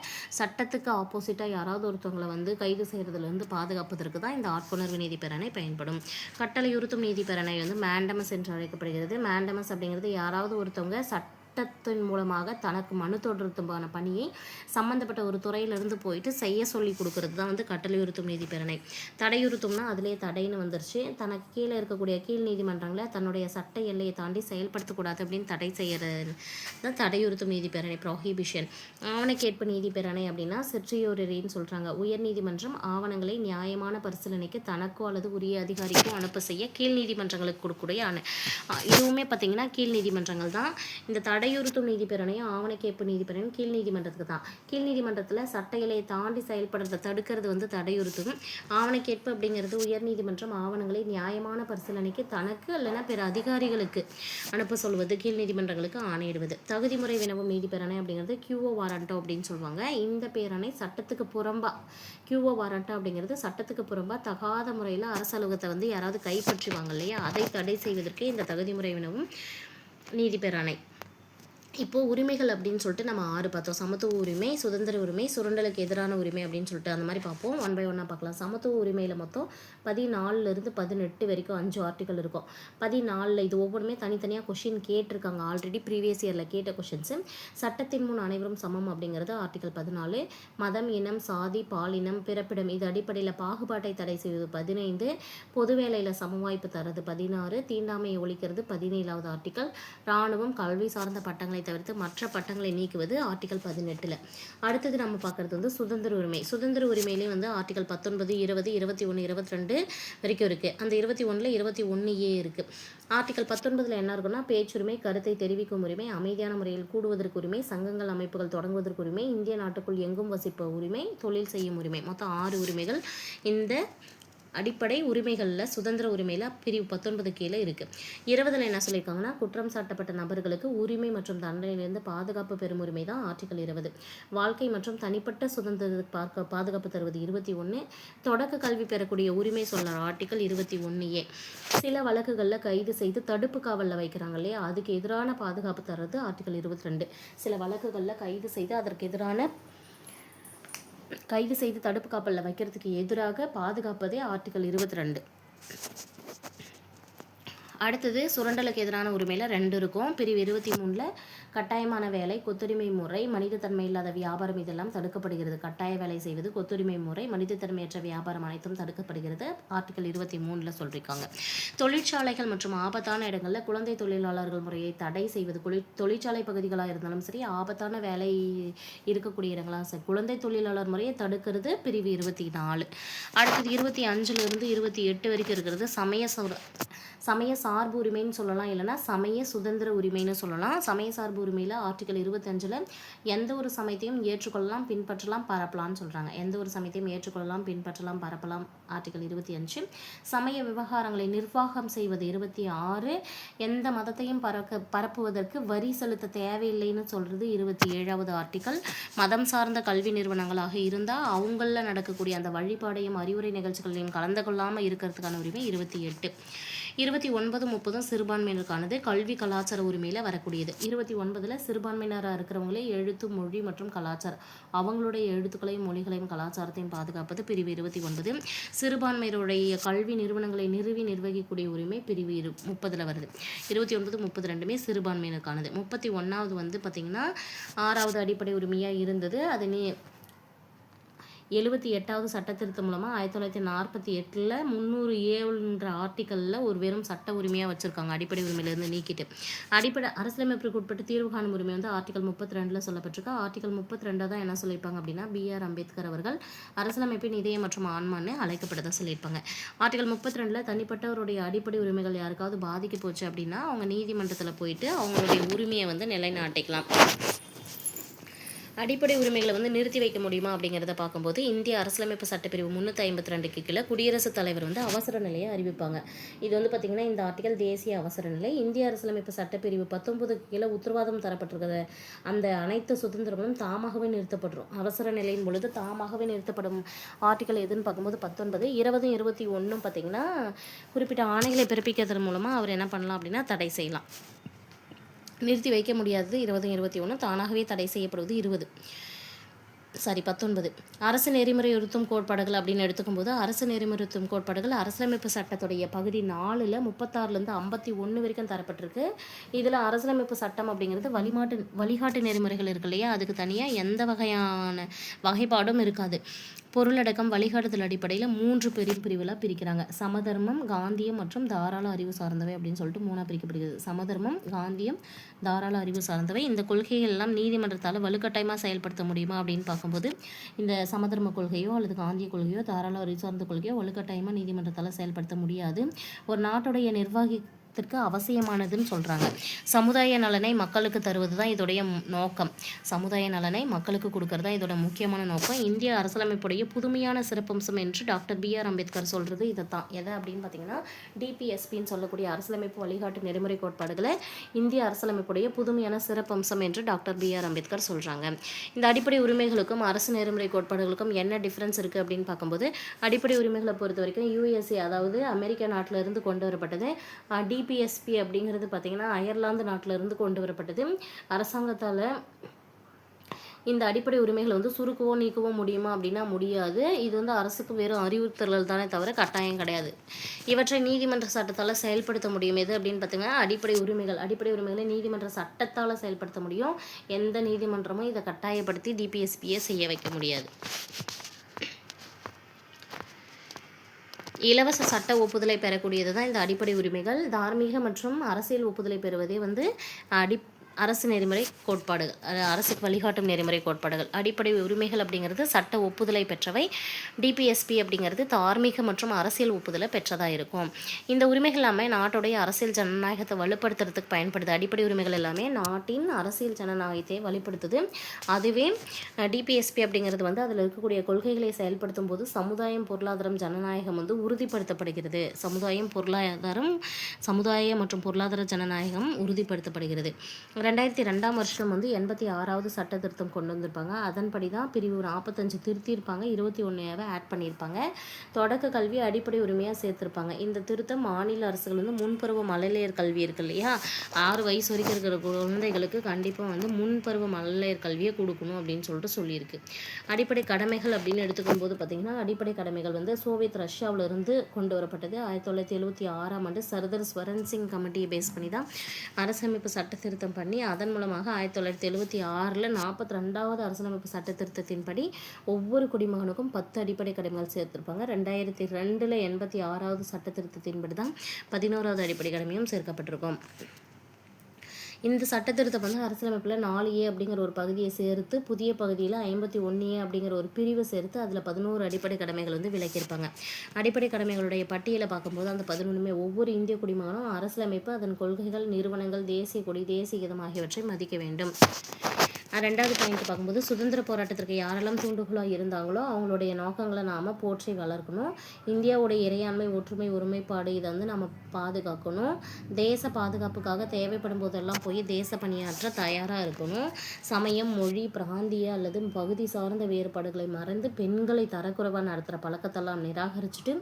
சட்டத்துக்கு ஆப்போசிட்டாக யாராவது ஒருத்தவங்களை வந்து கைது செய்கிறதுலேருந்து பாதுகாப்பதற்கு தான் இந்த ஆட்கொணர்வு நீதி பேரணை பயன்படும். கட்டளையுறுத்தும் நீதி பேரணை வந்து மேண்டமஸ் என்று அழைக்கப்படுகிறது. மேண்டமஸ் அப்படிங்கிறது யாராவது ஒருத்தவங்க சட்டத்தின் மூலமாக தனக்கு மனு தொடர்பான பணியை சம்மந்தப்பட்ட ஒரு துறையிலிருந்து போயிட்டு செய்ய சொல்லி கொடுக்கறது தான் வந்து கட்டளையுறுத்தும் நீதி பேரணை. தடையுறுத்தும்னா அதிலே தடைன்னு வந்துருச்சு. தனக்கு கீழே இருக்கக்கூடிய கீழ் நீதிமன்றங்களை தன்னுடைய சட்ட எல்லையை தாண்டி செயல்படுத்தக்கூடாது அப்படின்னு தடை செய்யறது தான் தடையுறுத்தும் நீதி பேரணை, ப்ரோஹிபிஷன். ஆவணக்கேற்பு நீதி பேரணை அப்படின்னா செர்ட்ரியோரின்னு சொல்கிறாங்க. உயர் நீதிமன்றம் ஆவணங்களை நியாயமான பரிசீலனைக்கு தனக்கோ அல்லது உரிய அதிகாரிக்கோ அனுப்ப செய்ய கீழ் நீதிமன்றங்களுக்கு கொடுக்கக்கூடிய இதுவுமே பார்த்திங்கன்னா கீழ் நீதிமன்றங்கள் தான். இந்த தடையுறுத்தும் நீதி பேரணையும் ஆவணக்கேற்பு நீதி பேரணையும் கீழ் நீதிமன்றத்துக்கு தான். கீழ் நீதிமன்றத்தில் சட்ட எல்லையை தாண்டி செயல்படுறதை தடுக்கிறது வந்து தடையுறுத்தும். ஆவணக்கேற்பு அப்படிங்கிறது உயர் நீதிமன்றம் ஆவணங்களை நியாயமான பரிசீலனைக்கு தனக்கு இல்லைன்னா பிற அதிகாரிகளுக்கு அனுப்ப சொல்வது, கீழ் நீதிமன்றங்களுக்கு ஆணையிடுவது. தகுதிமுறை வினவும் நீதி பேரணை அப்படிங்கிறது கியூஓ வாரண்டோ அப்படின்னு சொல்லுவாங்க. இந்த பேரணை சட்டத்துக்கு புறம்பா, கியூஓ வாரண்டோ அப்படிங்கிறது சட்டத்துக்கு புறம்பா தகாத முறையில் அரசு அலுவலகத்தை வந்து யாராவது கைப்பற்றுவாங்க இல்லையா, அதை தடை செய்வதற்கு இந்த தகுதிமுறை வினவும் நீதி பேரணை. இப்போது உரிமைகள் அப்படின்னு சொல்லிட்டு நம்ம 6 பார்த்தோம். சமத்துவ உரிமை, சுதந்திர உரிமை, சுரண்டலுக்கு எதிரான உரிமை அப்படின்னு சொல்லிட்டு அந்த மாதிரி பார்ப்போம். 1 by 1 பார்க்கலாம். சமத்துவ உரிமையில் மொத்தம் 14 18 வரைக்கும் 5 ஆர்டிக்கல் இருக்கும். 14 இது ஒவ்வொன்றுமே தனித்தனியாக கொஷின் கேட்டிருக்காங்க. ஆல்ரெடி ப்ரீவியஸ் இயரில் கேட்ட கொஷின்ஸு. சட்டத்தின் முன் அனைவரும் சமம் அப்படிங்கிறது ஆர்டிக்கல் 14. மதம், இனம், சாதி, பாலினம், பிறப்பிடம் இது அடிப்படையில் பாகுபாட்டை தடை செய்வது 15. பொது வேலையில் சமவாய்ப்பு தரது 16. தீண்டாமையை ஒழிக்கிறது 17வது ஆர்டிக்கல். இராணுவம், கல்வி சார்ந்த பட்டங்களை தவிர்த்து மற்ற பட்டங்களை நீக்குவது ஆர்டிகல் 18. அடுத்தது நம்ம பார்க்குறது வந்து சுதந்திர உரிமை. சுதந்திர உரிமையிலே வந்து ஆர்டிகல் 19, 20, 21, 22 வரைக்கும் இருக்குது. அந்த 21ல் 21A இருக்குது. ஆர்டிகல் 19 என்ன இருக்குன்னா, பேச்சுரிமை, கருத்தை தெரிவிக்கும் உரிமை, அமைதியான முறையில் கூடுவதற்கு உரிமை, சங்கங்கள் அமைப்புகள் தொடங்குவதற்கு உரிமை, இந்திய நாட்டுக்குள் எங்கும் வசிப்ப உரிமை, தொழில் செய்யும் உரிமை. மொத்தம் 6 உரிமைகள் இந்த அடிப்படை உரிமைகளில் சுதந்திர உரிமையில் பிரிவு 19 கீழே இருக்குது. 20ல் என்ன சொல்லியிருக்காங்கன்னா, குற்றம் சாட்டப்பட்ட நபர்களுக்கு உரிமை மற்றும் தண்டனையிலிருந்து பாதுகாப்பு பெறும் உரிமை தான் ஆர்டிகல் 20. வாழ்க்கை மற்றும் தனிப்பட்ட சுதந்திரத்துக்கு பாதுகாப்பு தருவது 21. தொடக்க கல்வி பெறக்கூடிய உரிமை சொல்கிற ஆர்டிகல் 21A. சில வழக்குகளில் கைது செய்து தடுப்பு காவலில் வைக்கிறாங்க இல்லையா, அதுக்கு எதிரான பாதுகாப்பு தர்றது ஆர்டிகல் 22. சில வழக்குகளில் கைது செய்து அதற்கு எதிரான தடுப்பு காப்பலில் வைக்கிறதுக்கு எதிராக பாதுகாப்பதே ஆர்டிகல் 22. அடுத்தது சுரண்டலுக்கு எதிரான உரிமையில் 2 இருக்கும். பிரிவு 23ல் கட்டாயமான வேலை, கொத்துரிமை முறை, மனிதத்தன்மை இல்லாத வியாபாரம் இதெல்லாம் தடுக்கப்படுகிறது. கட்டாய வேலை செய்வது, கொத்துரிமை முறை, மனிதத்தன்மையற்ற வியாபாரம் அனைத்தும் தடுக்கப்படுகிறது. ஆர்டிகல் 23ல் சொல்லியிருக்காங்க. தொழிற்சாலைகள் மற்றும் ஆபத்தான இடங்களில் குழந்தை தொழிலாளர்கள் முறையை தடை செய்வது, தொழிற்சாலை பகுதிகளாக இருந்தாலும் சரி, ஆபத்தான வேலை இருக்கக்கூடிய இடங்களாக சரி, குழந்தை தொழிலாளர் முறையை தடுக்கிறது பிரிவு 24. அடுத்தது 25லிருந்து 28 வரைக்கும் இருக்கிறது சமய சார்பு உரிமைன்னு சொல்லலாம், இல்லைனா சமய சுதந்திர உரிமைன்னு சொல்லலாம். சமய சார்பு உரிமையில் ஆர்டிகல் 25ல் எந்த ஒரு சமயத்தையும் ஏற்றுக்கொள்ளலாம், பின்பற்றலாம், பரப்பலாம்னு சொல்கிறாங்க. எந்த ஒரு சமயத்தையும் ஏற்றுக்கொள்ளலாம், பின்பற்றலாம், பரப்பலாம் ஆர்டிகல் 25. சமய விவகாரங்களை நிர்வாகம் செய்வது 26. எந்த மதத்தையும் பரப்புவதற்கு வரி செலுத்த தேவையில்லைன்னு சொல்கிறது 27வது ஆர்டிகல். மதம் சார்ந்த கல்வி நிறுவனங்களாக இருந்தால் அவங்களில் நடக்கக்கூடிய அந்த வழிபாடையும் அறிவுரை நிகழ்ச்சிகளையும் கலந்து கொள்ளாமல் இருக்கிறதுக்கான உரிமை 28. 29, 30 சிறுபான்மையினருக்கானது. கல்வி கலாச்சார உரிமையில் வரக்கூடியது. 29ல் சிறுபான்மையினராக இருக்கிறவங்களே எழுத்து, மொழி மற்றும் கலாச்சாரம், அவங்களுடைய எழுத்துக்களையும் மொழிகளையும் கலாச்சாரத்தையும் பாதுகாப்பது பிரிவு 29. சிறுபான்மையினருடைய கல்வி நிறுவனங்களை நிறுவி நிர்வகிக்கக்கூடிய உரிமை பிரிவு 30ல் வருது. 29, 30 ரெண்டுமே சிறுபான்மையினருக்கானது. 31வது வந்து பார்த்திங்கன்னா 6வது அடிப்படை உரிமையாக இருந்தது. அது 78வது சட்ட திருத்தம் மூலமாக 1948ல் 300A ஆர்டிக்கலில் ஒரு வெறும் சட்ட உரிமையாக வச்சுருக்காங்க. அடிப்படை உரிமையிலேருந்து நீக்கிட்டு அடிப்படை அரசியலமைப்புக்கு உட்பட்டு தீர்வு காணும் உரிமை வந்து ஆர்டிகல் 32ல் சொல்லப்பட்டிருக்கு. ஆர்டிகல் 32 தான் என்ன சொல்லியிருப்பாங்க அப்படின்னா, B.R. அம்பேத்கர் அவர்கள் அரசியலமைப்பின் இதயம் மற்றும் ஆன்மான்னு அழைக்கப்பட்டதாக சொல்லியிருப்பாங்க. ஆர்டிகல் 32ல் தனிப்பட்டவருடைய அடிப்படை உரிமைகள் யாருக்காவது பாதிக்க போச்சு அப்படின்னா அவங்க நீதிமன்றத்தில் போயிட்டு அவங்களுடைய உரிமையை வந்து நிலைநாட்டிக்கலாம். அடிப்படை உரிமைகளை வந்து நிறுத்தி வைக்க முடியுமா அப்படிங்கிறத பார்க்கும்போது இந்திய அரசியலமைப்பு சட்டப்பிரிவு 352 கீழே குடியரசுத் தலைவர் வந்து அவசர நிலையை அறிவிப்பாங்க. இது வந்து பார்த்திங்கன்னா இந்த ஆர்டிகல் தேசிய அவசர நிலை. இந்திய அரசியலமைப்பு சட்டப்பிரிவு 19 கீழே உத்தரவாதம் தரப்பட்டிருக்கிற அந்த அனைத்து சுதந்திரங்களும் தாமாகவே நிறுத்தப்படும். அவசர நிலையின் பொழுது தாமாகவே நிறுத்தப்படும் ஆர்டிகல் எதுன்னு பார்க்கும்போது 19. 20 21 பார்த்திங்கன்னா குறிப்பிட்ட ஆணைகளை பிறப்பிக்கிறதன் மூலமாக அவர் என்ன பண்ணலாம் அப்படின்னா தடை செய்யலாம். நிறுத்தி வைக்க முடியாதது 20 21, தானாகவே தடை செய்யப்படுவது 19. அரசு நெறிமுறையுறுத்தும் கோட்பாடுகள் அப்படின்னு எடுத்துக்கும்போது அரசு நெறிமுறையுறுத்தும் கோட்பாடுகள் அரசியலமைப்பு சட்டத்துடைய பகுதி 4ல் 36லேருந்து 51 வரைக்கும் தரப்பட்டிருக்கு. இதில் அரசியலமைப்பு சட்டம் அப்படிங்கிறது வழிகாட்டு நெறிமுறைகள் இருக்கு இல்லையா, அதுக்கு தனியாக எந்த வகையான வகைப்பாடும் இருக்காது. பொருளடக்கம் வழிகாட்டுதல் அடிப்படையில் 3 பிரிவுகளாக பிரிக்கிறாங்க. சமதர்மம், காந்தியம் மற்றும் தாராள அறிவு சார்ந்தவை அப்படின்னு சொல்லிட்டு 3ஆக பிரிக்கப்படுகிறது. சமதர்மம், காந்தியம், தாராள அறிவு சார்ந்தவை. இந்த கொள்கைகள் எல்லாம் நீதிமன்றத்தால் வலுக்கட்டாயமாக செயல்படுத்த முடியுமா அப்படின்னு பார்க்கும்போது இந்த சமதர்ம கொள்கையோ அல்லது காந்திய கொள்கையோ தாராள அறிவு சார்ந்த கொள்கையோ வலுக்கட்டாயமாக நீதிமன்றத்தால் செயல்படுத்த முடியாது. ஒரு நாட்டுடைய அவசியமானதுன்னு சொல்கிறாங்க. சமுதாய நலனை மக்களுக்கு தருவது தான் இதோடைய நோக்கம். சமுதாய நலனை மக்களுக்கு கொடுக்கறது தான் இதோட முக்கியமான நோக்கம். இந்திய அரசியலமைப்புடைய புதுமையான சிறப்பம்சம் என்று டாக்டர் B.R. அம்பேத்கர் சொல்கிறது இதை தான். எதை அப்படின்னு பார்த்தீங்கன்னா DPSPன்னு சொல்லக்கூடிய அரசியலமைப்பு வழிகாட்டு நெறிமுறை கோட்பாடுகளை இந்திய அரசியலமைப்புடைய புதுமையான சிறப்பம்சம் என்று டாக்டர் B.R. அம்பேத்கர் சொல்கிறாங்க. இந்த அடிப்படை உரிமைகளுக்கும் அரசு நெறிமுறை கோட்பாடுகளுக்கும் என்ன டிஃப்ரென்ஸ் இருக்குது அப்படின்னு பார்க்கும்போது அடிப்படை உரிமைகளை பொறுத்த வரைக்கும் USA அதாவது அமெரிக்க நாட்டிலிருந்து கொண்டு வரப்பட்டது. DPSP அப்படிங்கிறது பார்த்திங்கன்னா அயர்லாந்து நாட்டிலிருந்து கொண்டு வரப்பட்டது. அரசாங்கத்தால் இந்த அடிப்படை உரிமைகளை வந்து சுருக்கவோ நீக்கவோ முடியுமா அப்படின்னா முடியாது. இது வந்து அரசுக்கு வெறும் அறிவுறுத்தல்கள் தானே தவிர கட்டாயம் கிடையாது. இவற்றை நீதிமன்ற சட்டத்தால் செயல்படுத்த முடியும். எது அப்படின்னு பார்த்தீங்கன்னா அடிப்படை உரிமைகளை நீதிமன்ற சட்டத்தால் செயல்படுத்த முடியும். எந்த நீதிமன்றமும் இதை கட்டாயப்படுத்தி DPSPயை செய்ய வைக்க முடியாது. இலவச சட்ட ஒப்புதலை பெறக்கூடியது தான் இந்த அடிப்படை உரிமைகள். தார்மீக மற்றும் அரசியல் ஒப்புதலை பெறுவதே வந்து அரசு நெறிமுறை கோட்பாடுகள், அரசுக்கு வழிகாட்டும் நெறிமுறை கோட்பாடுகள். அடிப்படை உரிமைகள் அப்படிங்கிறது சட்ட ஒப்புதலை பெற்றவை. DPSP அப்படிங்கிறது தார்மீக மற்றும் அரசியல் ஒப்புதலை பெற்றதாக இருக்கும். இந்த உரிமைகள் எல்லாமே நாட்டுடைய அரசியல் ஜனநாயகத்தை வலுப்படுத்துறதுக்கு பயன்படுது. அடிப்படை உரிமைகள் எல்லாமே நாட்டின் அரசியல் ஜனநாயகத்தை வலுப்படுத்துது. அதுவே DPSP அப்படிங்கிறது வந்து அதில் இருக்கக்கூடிய கொள்கைகளை செயல்படுத்தும் போது சமுதாயம், பொருளாதாரம், ஜனநாயகம் வந்து உறுதிப்படுத்தப்படுகிறது. சமுதாய மற்றும் பொருளாதார ஜனநாயகம் உறுதிப்படுத்தப்படுகிறது. 2002 வருஷம் வந்து 86வது சட்ட திருத்தம் கொண்டு வந்திருப்பாங்க. அதன்படி தான் பிரிவு 45 திருத்தியிருப்பாங்க, 21 ஆட் பண்ணியிருப்பாங்க. தொடக்க கல்வி அடிப்படை உரிமையாக சேர்த்துருப்பாங்க. இந்த திருத்தம் மாநில அரசுகள் வந்து முன்பருவ மழலையர் கல்வி இருக்கு இல்லையா, 6 வயசு வரைக்கும் இருக்கிற குழந்தைகளுக்கு கண்டிப்பாக வந்து முன்பருவ மழலையர் கல்வியை கொடுக்கணும் அப்படின்னு சொல்லிட்டு சொல்லியிருக்கு. அடிப்படை கடமைகள் அப்படின்னு எடுத்துக்கும் போது பார்த்திங்கன்னா அடிப்படை கடமைகள் வந்து சோவியத் ரஷ்யாவிலிருந்து கொண்டு வரப்பட்டது. 1976ஆம் ஆண்டு சர்தார் ஸ்வரன் சிங் கமிட்டியை பேஸ் பண்ணி தான் அரசமைப்பு சட்ட திருத்தம் பண்ணி அதன் மூலமாக 1976ல் 42வது அரசியலமைப்பு சட்ட திருத்தத்தின்படி ஒவ்வொரு குடிமகனுக்கும் 10 அடிப்படை கடமைகள் சேர்த்திருப்பாங்க. 2002ல் 86வது சட்ட திருத்தத்தின்படி தான் 11வது அடிப்படை கடமையும் சேர்க்கப்பட்டிருக்கும். இந்த சட்ட திருத்தம் வந்து அரசியலமைப்பில் 4A அப்படிங்கிற ஒரு பகுதியை சேர்த்து புதிய பகுதியில் 51A அப்படிங்கிற ஒரு பிரிவை சேர்த்து அதில் 11 அடிப்படை கடமைகள் வந்து விலக்கியிருப்பாங்க. அடிப்படை கடமைகளுடைய பட்டியலை பார்க்கும்போது அந்த 11மே ஒவ்வொரு இந்திய குடிமகனும் அரசியலமைப்பு, அதன் கொள்கைகள், நிறுவனங்கள், தேசிய கொடி, தேசிய கீதம் ஆகியவற்றை மதிக்க வேண்டும். 2வது பாயிண்ட் பார்க்கும்போது சுதந்திர போராட்டத்திற்கு யாரெல்லாம் தூண்டுகோலாக இருந்தாங்களோ அவங்களுடைய நோக்கங்களை நாம் போற்றி வளர்க்கணும். இந்தியாவுடைய இறையாண்மை, ஒற்றுமை, ஒருமைப்பாடு இதை வந்து நம்ம பாதுகாக்கணும். தேச பாதுகாப்புக்காக தேவைப்படும் போதெல்லாம் போய் தேச பணியாற்ற தயாராக இருக்கணும். சமயம், மொழி, பிராந்திய அல்லது பகுதி சார்ந்த வேறுபாடுகளை மறந்து பெண்களை தரக்குறைவாக நடத்துகிற பழக்கத்தெல்லாம் நிராகரிச்சுட்டு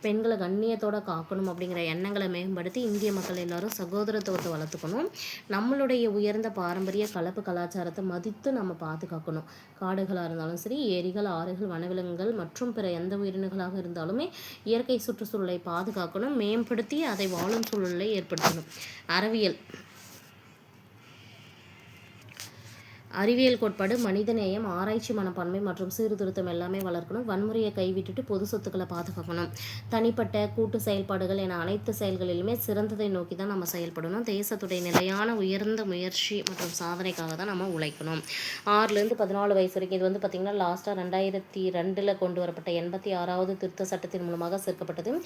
பெண்களை கண்ணியத்தோடு காக்கணும் அப்படிங்கிற எண்ணங்களை மேம்படுத்தி இந்திய மக்கள் எல்லாரும் சகோதரத்துவத்தை வளர்த்துக்கணும். நம்மளுடைய உயர்ந்த பாரம்பரிய கலப்பு கலாச்சாரத்தை மதித்து நம்ம பாதுகாக்கணும். காடுகளாக இருந்தாலும் சரி, ஏரிகள், ஆறுகள், வனவிலங்குகள் மற்றும் பிற எந்த உயிரினங்களாக இருந்தாலுமே இயற்கை சுற்றுச்சூழலை பாதுகாக்கணும், மேம்படுத்தி அதை வாழும் சூழலை ஏற்படுத்தணும். அறிவியல் கோட்பாடு மனிதநேயம், ஆராய்ச்சி மனப்பான்மை மற்றும் சீர்திருத்தம் எல்லாமே வளர்க்கணும். வன்முறையை கைவிட்டுட்டு பொது சொத்துக்களை பாதுகாக்கணும். தனிப்பட்ட கூட்டு செயல்பாடுகள் என அனைத்து செயல்களிலுமே சிறந்ததை நோக்கி தான் நம்ம செயல்படணும். தேசத்துடைய நிலையான உயர்ந்த முயற்சி மற்றும் சாதனைக்காக தான் நம்ம உழைக்கணும். 6லேருந்து 14 வயசு வரைக்கும் இது வந்து பார்த்திங்கன்னா லாஸ்ட்டாக 2002ல் கொண்டு வரப்பட்ட 86வது திருத்த சட்டத்தின் மூலமாக சேர்க்கப்பட்டது.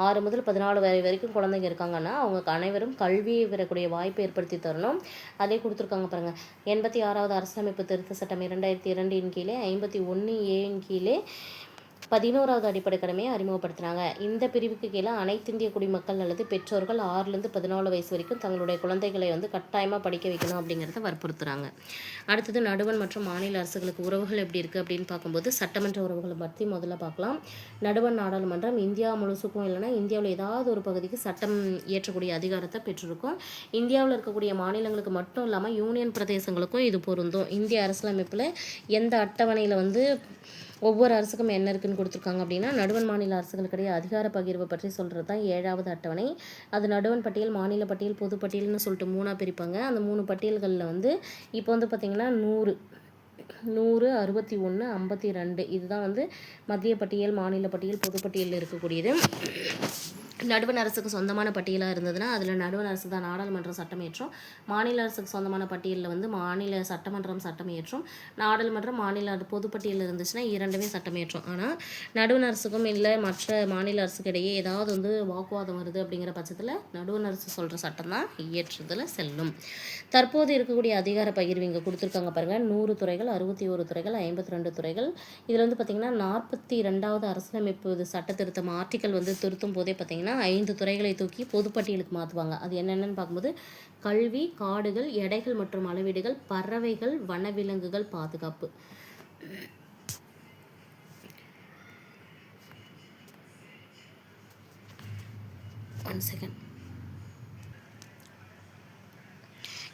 6 முதல் 14 வரைக்கும் குழந்தைங்க இருக்காங்கன்னா அவங்க அனைவரும் கல்வியை பெறக்கூடிய வாய்ப்பை ஏற்படுத்தி தரணும். அதே கொடுத்துருக்காங்க பாருங்கள். 86வது அரசியலமைப்பு திருத்த சட்டம் 2002 கீழே 51A கீழே 11வது அடிப்படை கடமையை அறிமுகப்படுத்தினாங்க. இந்த பிரிவுக்கு கீழே அனைத்து இந்திய குடிமக்கள் அல்லது பெற்றோர்கள் 6லேருந்து 14 வயசு வரைக்கும் தங்களுடைய குழந்தைகளை கட்டாயமாக படிக்க வைக்கணும் அப்படிங்கிறத வற்புறுத்துறாங்க. அடுத்தது நடுவண் மற்றும் மாநில அரசுகளுக்கு உறவுகள் எப்படி இருக்குது அப்படின்னு பார்க்கும்போது சட்டமன்ற உறவுகளை பற்றி முதல்ல பார்க்கலாம். நடுவண் நாடாளுமன்றம் இந்தியா முழுசுக்கும் இல்லைன்னா இந்தியாவில் ஏதாவது ஒரு பகுதிக்கு சட்டம் இயற்றக்கூடிய அதிகாரத்தை பெற்றிருக்கும். இந்தியாவில் இருக்கக்கூடிய மாநிலங்களுக்கு மட்டும் இல்லாமல் யூனியன் பிரதேசங்களுக்கும் இது பொருந்தும். இந்திய அரசியலமைப்பில் எந்த அட்டவணையில் ஒவ்வொரு அரசுக்கும் என்ன இருக்குன்னு கொடுத்துருக்காங்க அப்படின்னா, நடுவண் மாநில அரசுகளுக்கிடையே அதிகார பகிர்வு பற்றி சொல்கிறது தான் 7வது அட்டவணை. அது நடுவண் பட்டியல், மாநில பட்டியல், பொது பட்டியல்னு சொல்லிட்டு 3ஆக பிரிப்பாங்க. அந்த 3 பட்டியல்களில் இப்போ பார்த்திங்கன்னா 100, 61, 52 இதுதான் மத்திய பட்டியல், மாநில பட்டியல், பொது பட்டியலில் இருக்கக்கூடியது. நடுவண் அரசுக்கு சொந்தமான பட்டியலாக இருந்ததுன்னா அதில் நடுவண் அரசு தான் நாடாளுமன்றம் சட்டம் ஏற்றும். மாநில அரசுக்கு சொந்தமான பட்டியலில் மாநில சட்டமன்றம் சட்டம் ஏற்றும். நாடாளுமன்றம் மாநில பொதுப்பட்டியலில் இருந்துச்சுன்னா இரண்டுமே சட்டம் ஏற்றும். ஆனால் நடுவண் அரசுக்கும் இல்லை மற்ற மாநில அரசுக்கு இடையே ஏதாவது வாக்குவாதம் வருது அப்படிங்கிற பட்சத்தில் நடுவண் அரசு சொல்கிற சட்டம் தான் இயற்றுதல் செல்லும். தற்போது இருக்கக்கூடிய அதிகார பகிர்வு இங்கே கொடுத்துருக்காங்க பாருங்கள். 100 துறைகள், 61 துறைகள், 52 துறைகள். இதில் பார்த்திங்கன்னா 42வது அரசியலமைப்பு சட்ட திருத்தம் ஆர்டிக்கல் திருத்தும் போதே பார்த்திங்கன்னா 5 துறைகளை தூக்கி பொதுப்பட்டியலுக்கு மாற்றுவாங்க. அது என்னென்னு பார்க்கும்போது கல்வி, காடுகள், எடைகள் மற்றும் அளவீடுகள், பறவைகள், வனவிலங்குகள் பாதுகாப்பு.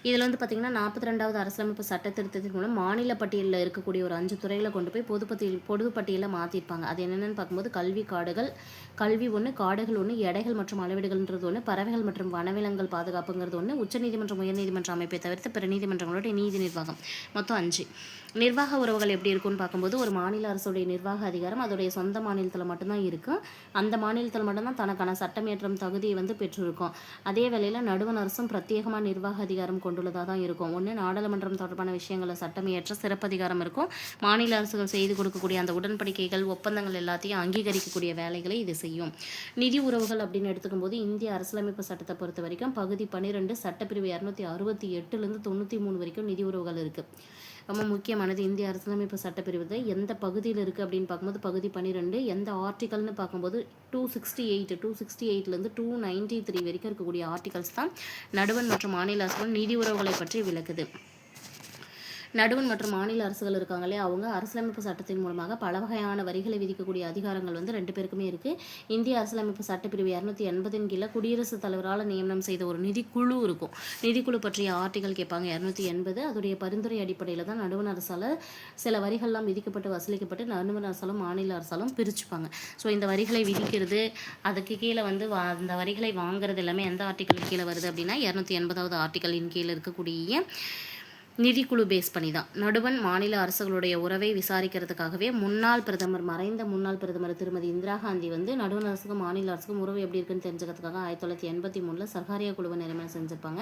இதில் பார்த்திங்கன்னா 42வது அரசியலமைப்பு சட்ட திருத்தத்தின் மூலம் மாநில பட்டியலில் இருக்கக்கூடிய ஒரு 5 துறைகளை கொண்டு போய் பொதுப்பட்டியலில் மாற்றிருப்பாங்க. அது என்னென்னு பார்க்கும்போது கல்வி 1, காடுகள் 1, எடைகள் மற்றும் அளவீடுகள்ன்றது 1, பறவைகள் மற்றும் வனவிலங்குகள் பாதுகாப்புங்கிறது 1, உச்சநீதிமன்றம் உயர்நீதிமன்ற அமைப்பை தவிர்த்து பிற நீதிமன்றங்களுடைய நீதி நிர்வாகம், மொத்தம் 5. நிர்வாக உறவுகள் எப்படி இருக்குன்னு பார்க்கும்போது ஒரு மாநில அரசுடைய நிர்வாக அதிகாரம் அதோடைய சொந்த மாநிலத்தில் மட்டும்தான் இருக்கும். அந்த மாநிலத்தில் மட்டும்தான் தனக்கான சட்டமேற்றம் தகுதியை பெற்றிருக்கும். அதே வேளையில் நடுவண் அரசும் பிரத்யேகமாக நிர்வாக அதிகாரம் கொண்டுள்ளதாக தான் இருக்கும். ஒன்று, நாடாளுமன்றம் தொடர்பான விஷயங்களை சட்டமியற்ற சிறப்பு அதிகாரம் இருக்கும். மாநில அரசுகள் செய்து கொடுக்கக்கூடிய அந்த உடன்படிக்கைகள், ஒப்பந்தங்கள் எல்லாத்தையும் அங்கீகரிக்கக்கூடிய வேலைகளை இது செய்யும். நிதி உறவுகள் அப்படின்னு எடுத்துக்கும் போது இந்திய அரசியலமைப்பு சட்டத்தை பொறுத்த வரைக்கும் பகுதி 12 சட்டப்பிரிவு 268லேருந்து 93 வரைக்கும் நிதி உறவுகள் இருக்குது. ரொம்ப முக்கியமானது இந்திய அரசியலமைப்பு சட்டப்பிரிவு எந்த பகுதியில் இருக்குது அப்படின்னு பார்க்கும்போது பகுதி 12 எந்த ஆர்டிக்கல்னு பார்க்கும்போது 268லேருந்து 293 வரைக்கும் இருக்கக்கூடிய ஆர்டிகல்ஸ் தான் நடுவண் மற்றும் மாநில அரசுகள் நிதி உறவுகளை பற்றி விளக்குது. நடுவண் மற்றும் மாநில அரசுகள் இருக்காங்களே அவங்க அரசியலமைப்பு சட்டத்தின் மூலமாக பல வகையான வரிகளை விதிக்கக்கூடிய அதிகாரங்கள் 2 பேருக்குமே இருக்குது. இந்திய அரசியலமைப்பு சட்டப்பிரிவு 280 கீழே குடியரசுத் தலைவரால் நியமனம் செய்த ஒரு நிதிக்குழு இருக்கும். நிதிக்குழு பற்றிய ஆர்டிகல் கேட்பாங்க 280. அதோடைய பரிந்துரை அடிப்படையில் தான் நடுவண் அரசால் சில வரிகள்லாம் விதிக்கப்பட்டு வசூலிக்கப்பட்டு நடுவண் அரசாலும் மாநில அரசாலும் பிரிச்சுப்பாங்க. ஸோ இந்த வரிகளை விதிக்கிறது, அதுக்கு கீழே அந்த வரிகளை வாங்குறது எல்லாமே எந்த ஆர்டிக்கல் கீழே வருது அப்படின்னா 280வது ஆர்டிக்கலின் கீழே இருக்கக்கூடிய நிதிக்குழு பேஸ் பண்ணி தான். நடுவண் மாநில அரசுகளுடைய உறவை விசாரிக்கிறதுக்காகவே மறைந்த முன்னாள் பிரதமர் திருமதி இந்திரா காந்தி நடுவண் அரசுக்கும் மாநில அரசுக்கும் உறவு எப்படி இருக்குன்னு தெரிஞ்சுக்கிறதுக்காக 1983 சர்க்காரியா குழுவை நியமனம் செஞ்சுருப்பாங்க.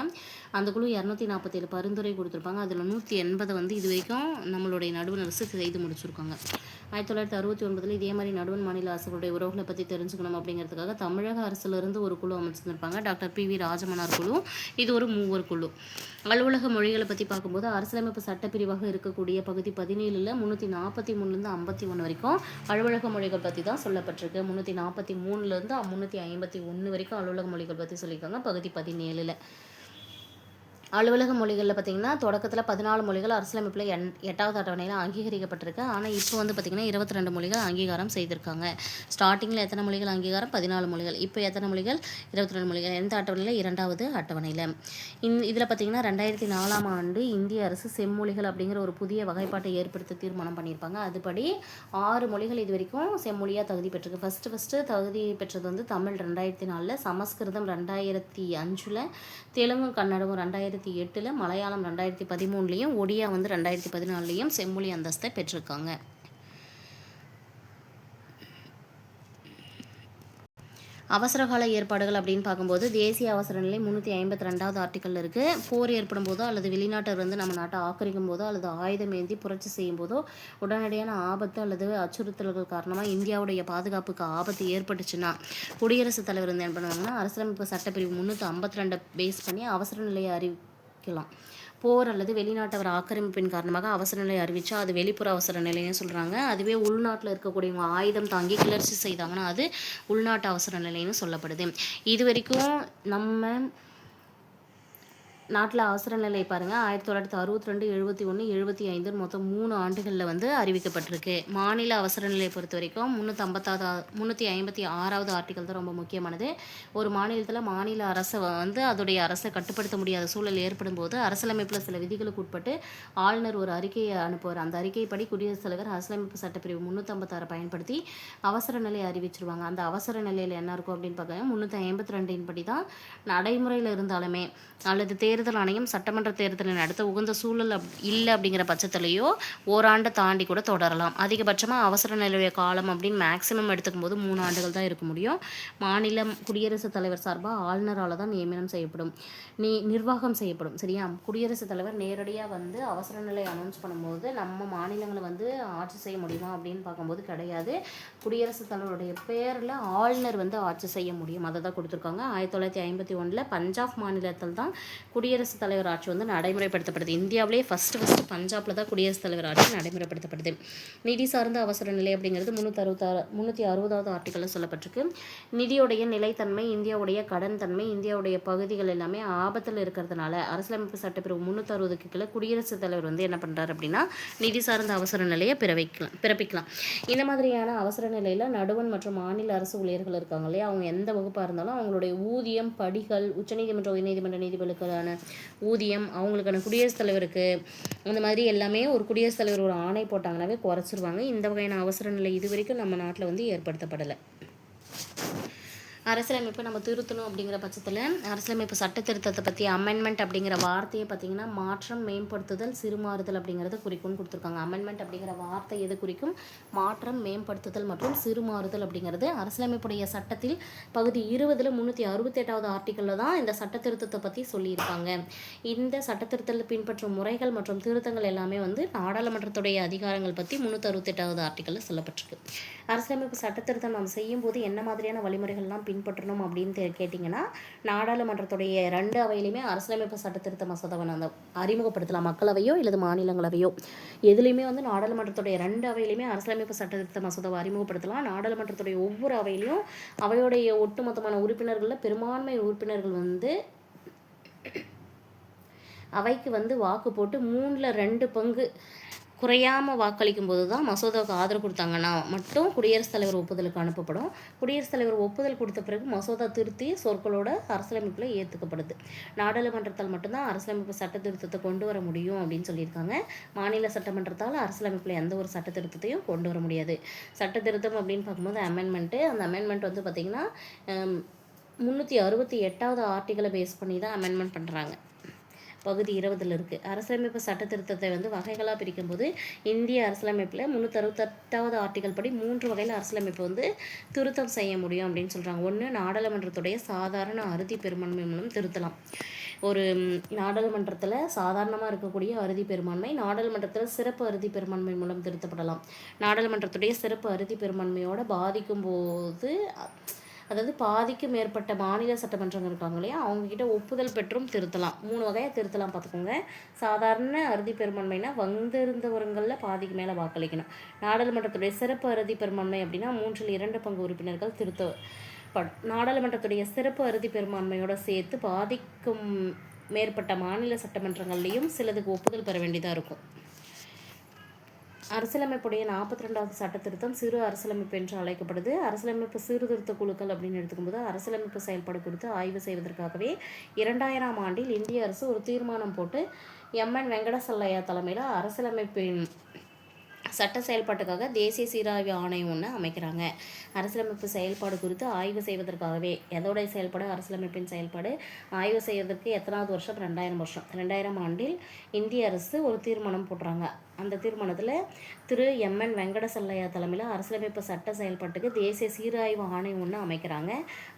அந்த குழு 247 பரிந்துரை கொடுத்துருப்பாங்க. அதில் 180 இது வரைக்கும் நம்மளுடைய நடுவண் அரசு செய்து முடிச்சிருக்காங்க. 1969 இதே மாதிரி நடுவண் மாநில அரசுகளுடைய உறவுகளை பற்றி தெரிஞ்சுக்கணும் அப்படிங்கிறதுக்காக தமிழக அரசுலேருந்து ஒரு குழு அமைச்சிருப்பாங்க. டாக்டர் PV ராஜமன்னார் குழு. இது ஒரு மூவர் குழு. அலுவலக மொழிகளை பற்றி பார்க்கும்போது அரசியலமைப்பு சட்டப்பிரிவாக இருக்கக்கூடிய பகுதி 17 343லேருந்து 51 வரைக்கும் அலுவலக மொழிகள் பற்றி தான் சொல்லப்பட்டிருக்கு. 343லேருந்து 351 வரைக்கும் அலுவலக மொழிகள் பற்றி சொல்லியிருக்காங்க பகுதி 17. அலுவலக மொழிகளில் பார்த்திங்கன்னா தொடக்கத்தில் 14 மொழிகள் அரசியலமைப்பில் 8வது அட்டவணையில் அங்கீகரிக்கப்பட்டிருக்கு. ஆனால் இப்போ பார்த்திங்கன்னா 22 மொழிகள் அங்கீகாரம் செய்திருக்காங்க. ஸ்டார்டிங்கில் எத்தனை மொழிகள் அங்கீகாரம்? 14 மொழிகள். இப்போ எத்தனை மொழிகள்? 22 மொழிகள். எந்த அட்டவணையில்? 2வது அட்டவணையில். இதில் பார்த்திங்கன்னா 2004ஆம் ஆண்டு இந்திய அரசு செம்மொழிகள் அப்படிங்கிற ஒரு புதிய வகைப்பாட்டை ஏற்படுத்த தீர்மானம் பண்ணியிருப்பாங்க. அதுபடி 6 மொழிகள் இது வரைக்கும் செம்மொழியாக தகுதி பெற்றிருக்கு. ஃபஸ்ட்டு தகுதி பெற்றது தமிழ் 2004, சமஸ்கிருதம் 2005, தெலுங்கு கன்னடம் 2008, மலையாளம் 2013, ஒடியா 2014 செம்மொழி அந்தஸ்தை பெற்றிருக்காங்க. அவசரகால ஏற்பாடுகள் அப்படின்னு பார்க்கும்போது தேசிய அவசர நிலை 352வது ஆர்டிக்கல் இருக்குது. போர் ஏற்படும் போதோ அல்லது வெளிநாட்டர் நம்ம நாட்டை ஆக்கிரமிக்கும் போதோ அல்லது ஆயுதம் ஏந்தி புரட்சி செய்யும் போதோ உடனடியான ஆபத்து அல்லது அச்சுறுத்தல்கள் காரணமாக இந்தியாவுடைய பாதுகாப்புக்கு ஆபத்து ஏற்பட்டுச்சுன்னா குடியரசுத் தலைவர் என்ன பண்ணுவாங்கன்னா அரசியலமைப்பு சட்டப்பிரிவு 352 பேஸ் பண்ணி அவசர நிலையை அறிவிக்கலாம். போர் அல்லது வெளிநாட்டவர் ஆக்கிரமிப்பின் காரணமாக அவசர நிலை அறிவிச்சா அது வெளிப்புற அவசர நிலைன்னு சொல்கிறாங்க. அதுவே உள்நாட்டில் இருக்கக்கூடியவங்க ஆயுதம் தாங்கி கிளர்ச்சி செய்தாங்கன்னா அது உள்நாட்டு அவசர நிலைன்னு சொல்லப்படுது. இது வரைக்கும் நம்ம நாட்டில் அவசர நிலை பாருங்கள் 1962, 71, 75 மொத்தம் 3 ஆண்டுகளில் வந்து அறிவிக்கப்பட்டிருக்கு. மாநில அவசர நிலையை பொறுத்த வரைக்கும் 356வது ஆர்டிக்கல் தான் ரொம்ப முக்கியமானது. ஒரு மாநிலத்தில் மாநில அரசை வந்து அதோடைய அரசை கட்டுப்படுத்த முடியாத சூழல் ஏற்படும் போது அரசியலமைப்பில் சில விதிகளுக்கு உட்பட்டு ஆளுநர் ஒரு அறிக்கையை அனுப்புவார். அந்த அறிக்கைப்படி குடியரசுத் தலைவர் அரசியலமைப்பு சட்டப்பிரிவு 356 பயன்படுத்தி அவசர நிலையை அறிவிச்சிருவாங்க. அந்த அவசர நிலையில் என்ன இருக்கும் அப்படின்னு பார்க்க 352 படி தான் நடைமுறையில் இருந்தாலுமே அல்லது தேர்தல் ஆணையம் சட்டமன்ற தேர்தலை நடத்த உகந்த சூழல் இல்லை அப்படிங்கிற பட்சத்திலேயோ ஓராண்டு தாண்டி கூட தொடரலாம். அதிகபட்சமாக அவசர நிலைய காலம் அப்படின்னு மேக்சிமம் எடுத்துக்கும் போது 3 ஆண்டுகள் தான் இருக்க முடியும். மாநிலம் குடியரசுத் தலைவர் சார்பாக ஆளுநரால் தான் நியமனம் செய்யப்படும், நிர்வாகம் செய்யப்படும். சரியா? குடியரசுத் தலைவர் நேரடியாக வந்து அவசர நிலை அனௌன்ஸ் பண்ணும்போது நம்ம மாநிலங்களை வந்து ஆட்சி செய்ய முடியுமா அப்படின்னு பார்க்கும்போது கிடையாது. குடியரசுத் தலைவருடைய பேரில் ஆளுநர் வந்து ஆட்சி செய்ய முடியும். அதை தான் கொடுத்துருக்காங்க. 1951 பஞ்சாப் மாநிலத்தில் தான் குடியரசுத் தலைவர் ஆட்சி வந்து நடைமுறைப்படுத்தப்படுது. இந்தியாவிலே ஃபஸ்ட்டு பஞ்சாபில் தான் குடியரசுத் தலைவர் ஆட்சி நடைமுறைப்படுத்தப்படுது. நிதி சார்ந்த அவசர நிலை அப்படிங்கிறது 360வது ஆர்டிக்கலில் சொல்லப்பட்டிருக்கு. நிதியுடைய நிலைத்தன்மை, இந்தியாவுடைய கடன் தன்மை, இந்தியாவுடைய பகுதிகள் எல்லாமே ஆபத்தில் இருக்கிறதுனால அரசியலமைப்பு சட்டப்பிரிவு 360க்கு கீழே குடியரசுத் தலைவர் வந்து என்ன பண்ணுறாரு அப்படின்னா நிதி சார்ந்த அவசர நிலையை பிறப்பிக்கலாம். இந்த மாதிரியான அவசர நிலையில் நடுவண் மற்றும் மாநில அரசு ஊழியர்கள் இருக்காங்க இல்லையா, அவங்க எந்த வகுப்பாக இருந்தாலும் அவங்களுடைய ஊதியம், படிகள், உச்சநீதிமன்ற உயர்நீதிமன்ற நீதிபதிகளுக்கான ஊதியம், அவங்களுக்கான குடியரசுத் தலைவருக்கு அந்த மாதிரி எல்லாமே ஒரு குடியரசுத் தலைவர் ஒரு ஆணை போட்டாங்கன்னாவே குறைச்சிருவாங்க. இந்த வகையான அவசர நிலை இது வரைக்கும் நம்ம நாட்டில் வந்து ஏற்படுத்தப்படலை. அரசியலமைப்பை நம்ம திருத்தணும் அப்படிங்கிற பட்சத்தில் அரசியலமைப்பு சட்ட திருத்தத்தை பற்றி அமெண்ட்மெண்ட் அப்படிங்கிற வார்த்தையை பார்த்திங்கன்னா மாற்றம், மேம்படுத்துதல், சிறுமாறுதல் அப்படிங்கிறத குறிக்கும்னு கொடுத்துருக்காங்க. அமெண்ட்மெண்ட் அப்படிங்கிற வார்த்தை எது குறிக்கும்? மாற்றம், மேம்படுத்துதல் மற்றும் சிறுமாறுதல் அப்படிங்கிறது அரசியலமைப்புடைய சட்டத்தில் பகுதி 20 368வது ஆர்டிக்கலில் தான் இந்த சட்ட திருத்தத்தை பற்றி சொல்லியிருக்காங்க. இந்த சட்ட திருத்தத்தில் பின்பற்றும் முறைகள் மற்றும் திருத்தங்கள் எல்லாமே வந்து நாடாளுமன்றத்துடைய அதிகாரங்கள் பற்றி 368வது ஆர்டிக்கலில் சொல்லப்பட்டிருக்கு. அரசியலமைப்பு சட்ட திருத்தம் நம்ம செய்யும் போது என்ன மாதிரியான வழிமுறைகள்லாம் பின்பற்றணும் அப்படின்னு கேட்டிங்கன்னா நாடாளுமன்றத்துடைய 2 அவையிலையுமே அரசியலமைப்பு சட்ட திருத்த மசோதாவை நம்ம அறிமுகப்படுத்தலாம். மக்களவையோ இல்லது மாநிலங்களவையோ எதுலேயுமே வந்து நாடாளுமன்றத்துடைய 2 அவையிலையுமே அரசியலமைப்பு சட்ட திருத்த மசோதாவை அறிமுகப்படுத்தலாம். நாடாளுமன்றத்துடைய ஒவ்வொரு அவையிலையும் அவையுடைய ஒட்டுமொத்தமான உறுப்பினர்களில் பெரும்பான்மை உறுப்பினர்கள் வந்து அவைக்கு வந்து வாக்கு போட்டு 3/2 பங்கு குறையாமல் வாக்களிக்கும் போது தான் மசோதாவுக்கு ஆதரவு கொடுத்தாங்கன்னா மட்டும் குடியரசுத் தலைவர் ஒப்புதலுக்கு அனுப்பப்படும். குடியரசுத் தலைவர் ஒப்புதல் கொடுத்த பிறகு மசோதா திருத்தி சொற்களோட அரசியலமைப்பில் ஏற்றுக்கப்படுது. நாடாளுமன்றத்தால் மட்டும்தான் அரசியலமைப்பு சட்ட திருத்தத்தை கொண்டு வர முடியும் அப்படின்னு சொல்லியிருக்காங்க. மாநில சட்டமன்றத்தால் அரசியலமைப்பில் எந்த ஒரு சட்ட திருத்தத்தையும் கொண்டு வர முடியாது. சட்ட திருத்தம் அப்படின்னு பார்க்கும்போது அமெண்ட்மெண்ட்டு, அந்த அமெண்ட்மெண்ட் வந்து பார்த்திங்கன்னா 368வது ஆர்டிக்கலை பேஸ் பண்ணி தான் அமெண்ட்மெண்ட் பண்ணுறாங்க. பகுதி 20 இருக்குது. அரசியலமைப்பு சட்ட திருத்தத்தை வந்து வகைகளாக பிரிக்கும்போது இந்திய அரசியலமைப்பில் 368வது ஆர்டிக்கல் படி 3 வகையில் அரசியலமைப்பு வந்து திருத்தம் செய்ய முடியும் அப்படின்னு சொல்கிறாங்க. 1, நாடாளுமன்றத்துடைய சாதாரண அறுதி பெரும்பான்மை மூலம் திருத்தலாம். ஒரு நாடாளுமன்றத்தில் சாதாரணமாக இருக்கக்கூடிய அறுதி பெரும்பான்மை நாடாளுமன்றத்தில் சிறப்பு அறுதி பெரும்பான்மை மூலம் திருத்தப்படலாம். நாடாளுமன்றத்துடைய சிறப்பு அறுதி பெரும்பான்மையோடு பாதிக்கும் போது, அதாவது பாதிக்கு மேற்பட்ட மாநில சட்டமன்றங்கள் இருக்காங்க இல்லையா, அவங்கக்கிட்ட ஒப்புதல் பெற்றும் திருத்தலாம். 3 வகையாக திருத்தலாம் பார்த்துக்கோங்க. சாதாரண அறுதி பெரும்பான்மைனா வந்திருந்தவர்களில் பாதிக்கு மேலே வாக்களிக்கணும். நாடாளுமன்றத்துடைய சிறப்பு அறுதி பெரும்பான்மை அப்படின்னா 3/2 பங்கு உறுப்பினர்கள் நாடாளுமன்றத்துடைய சிறப்பு அறுதி பெரும்பான்மையோடு சேர்த்து பாதிக்கும் மேற்பட்ட மாநில சட்டமன்றங்கள்லேயும் சிலதுக்கு ஒப்புதல் பெற வேண்டியதாக இருக்கும். அரசியலமைப்புடைய 42வது சட்ட திருத்தம் சிறு அரசியலமைப்பு என்று அழைக்கப்படுது. அரசியலமைப்பு சீர்திருத்த குழுக்கள் அப்படின்னு எடுத்துக்கும்போது அரசியலமைப்பு செயல்பாடு குறித்து ஆய்வு செய்வதற்காகவே 2000ஆம் ஆண்டில் இந்திய அரசு ஒரு தீர்மானம் போட்டு எம்என் வெங்கடசல்லையா தலைமையில் அரசியலமைப்பின் சட்ட செயல்பாட்டுக்காக தேசிய சீராய்வு ஆணையம் ஒன்று அமைக்கிறாங்க. அரசியலமைப்பு செயல்பாடு குறித்து ஆய்வு செய்வதற்காகவே. எதோடைய செயல்பாடு? அரசியலமைப்பின் செயல்பாடு ஆய்வு செய்வதற்கு எத்தனாவது வருஷம்? 2000 வருஷம். 2000ஆம் ஆண்டில் இந்திய அரசு ஒரு தீர்மானம் போடுறாங்க. அந்த தீர்மானத்தில் திரு எம்என் வெங்கடசெல்லையா தலைமையில் அரசியலமைப்பு சட்ட செயல்பாட்டுக்கு தேசிய சீராய்வு ஆணையம் ஒன்று அமைக்கிறாங்க.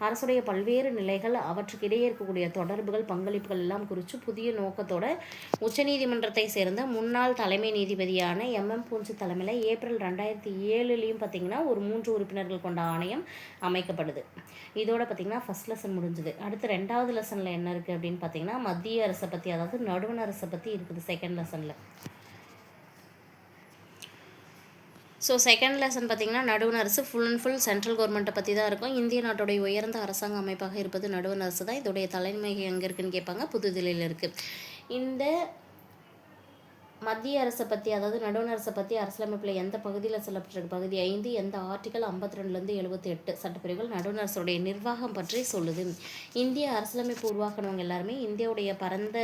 அரசுடைய பல்வேறு நிலைகள், அவற்றுக்கு இடையே இருக்கக்கூடிய தொடர்புகள், பங்களிப்புகள் எல்லாம் குறித்து புதிய நோக்கத்தோட உச்சநீதிமன்றத்தை சேர்ந்த முன்னாள் தலைமை நீதிபதியான எம்எம் பூஞ்சி தலைமையில் ஏப்ரல் 2007 பார்த்திங்கன்னா ஒரு 3 உறுப்பினர்கள் கொண்ட ஆணையம் அமைக்கப்படுது. இதோட பார்த்திங்கன்னா ஃபஸ்ட் லெசன் முடிஞ்சுது. அடுத்து 2வது லெசனில் என்ன இருக்குது அப்படின்னு பார்த்திங்கன்னா மத்திய அரசை பற்றி, அதாவது நடுவண் அரசை பற்றி இருக்குது செகண்ட் லெசனில். ஸோ செகண்ட் லெசன் பார்த்திங்கன்னா நடுவண் அரசு ஃபுல் அண்ட் ஃபுல் சென்ட்ரல் கவர்மெண்ட்டை பற்றி தான் இருக்கும். இந்திய நாட்டுடைய உயர்ந்த அரசாங்க அமைப்பாக இருப்பது நடுவண் அரசு தான். இதோடைய தலைமை எங்கே இருக்குதுன்னு கேட்பாங்க, புதுதில்லியில் இருக்குது. இந்த மத்திய அரசை பற்றி, அதாவது நடுவண் அரசை பற்றி அரசியலமைப்பில் எந்த பகுதியில் சொல்லப்பட்டிருக்கு, பகுதி 5 எந்த ஆர்டிக்கல் 52லேருந்து 78 சட்டப்பிரிவுகள் நடுவண் அரசுடைய நிர்வாகம் பற்றி சொல்லுது. இந்திய அரசியலமைப்பு உருவாக்கினவங்க எல்லாருமே இந்தியாவுடைய பரந்த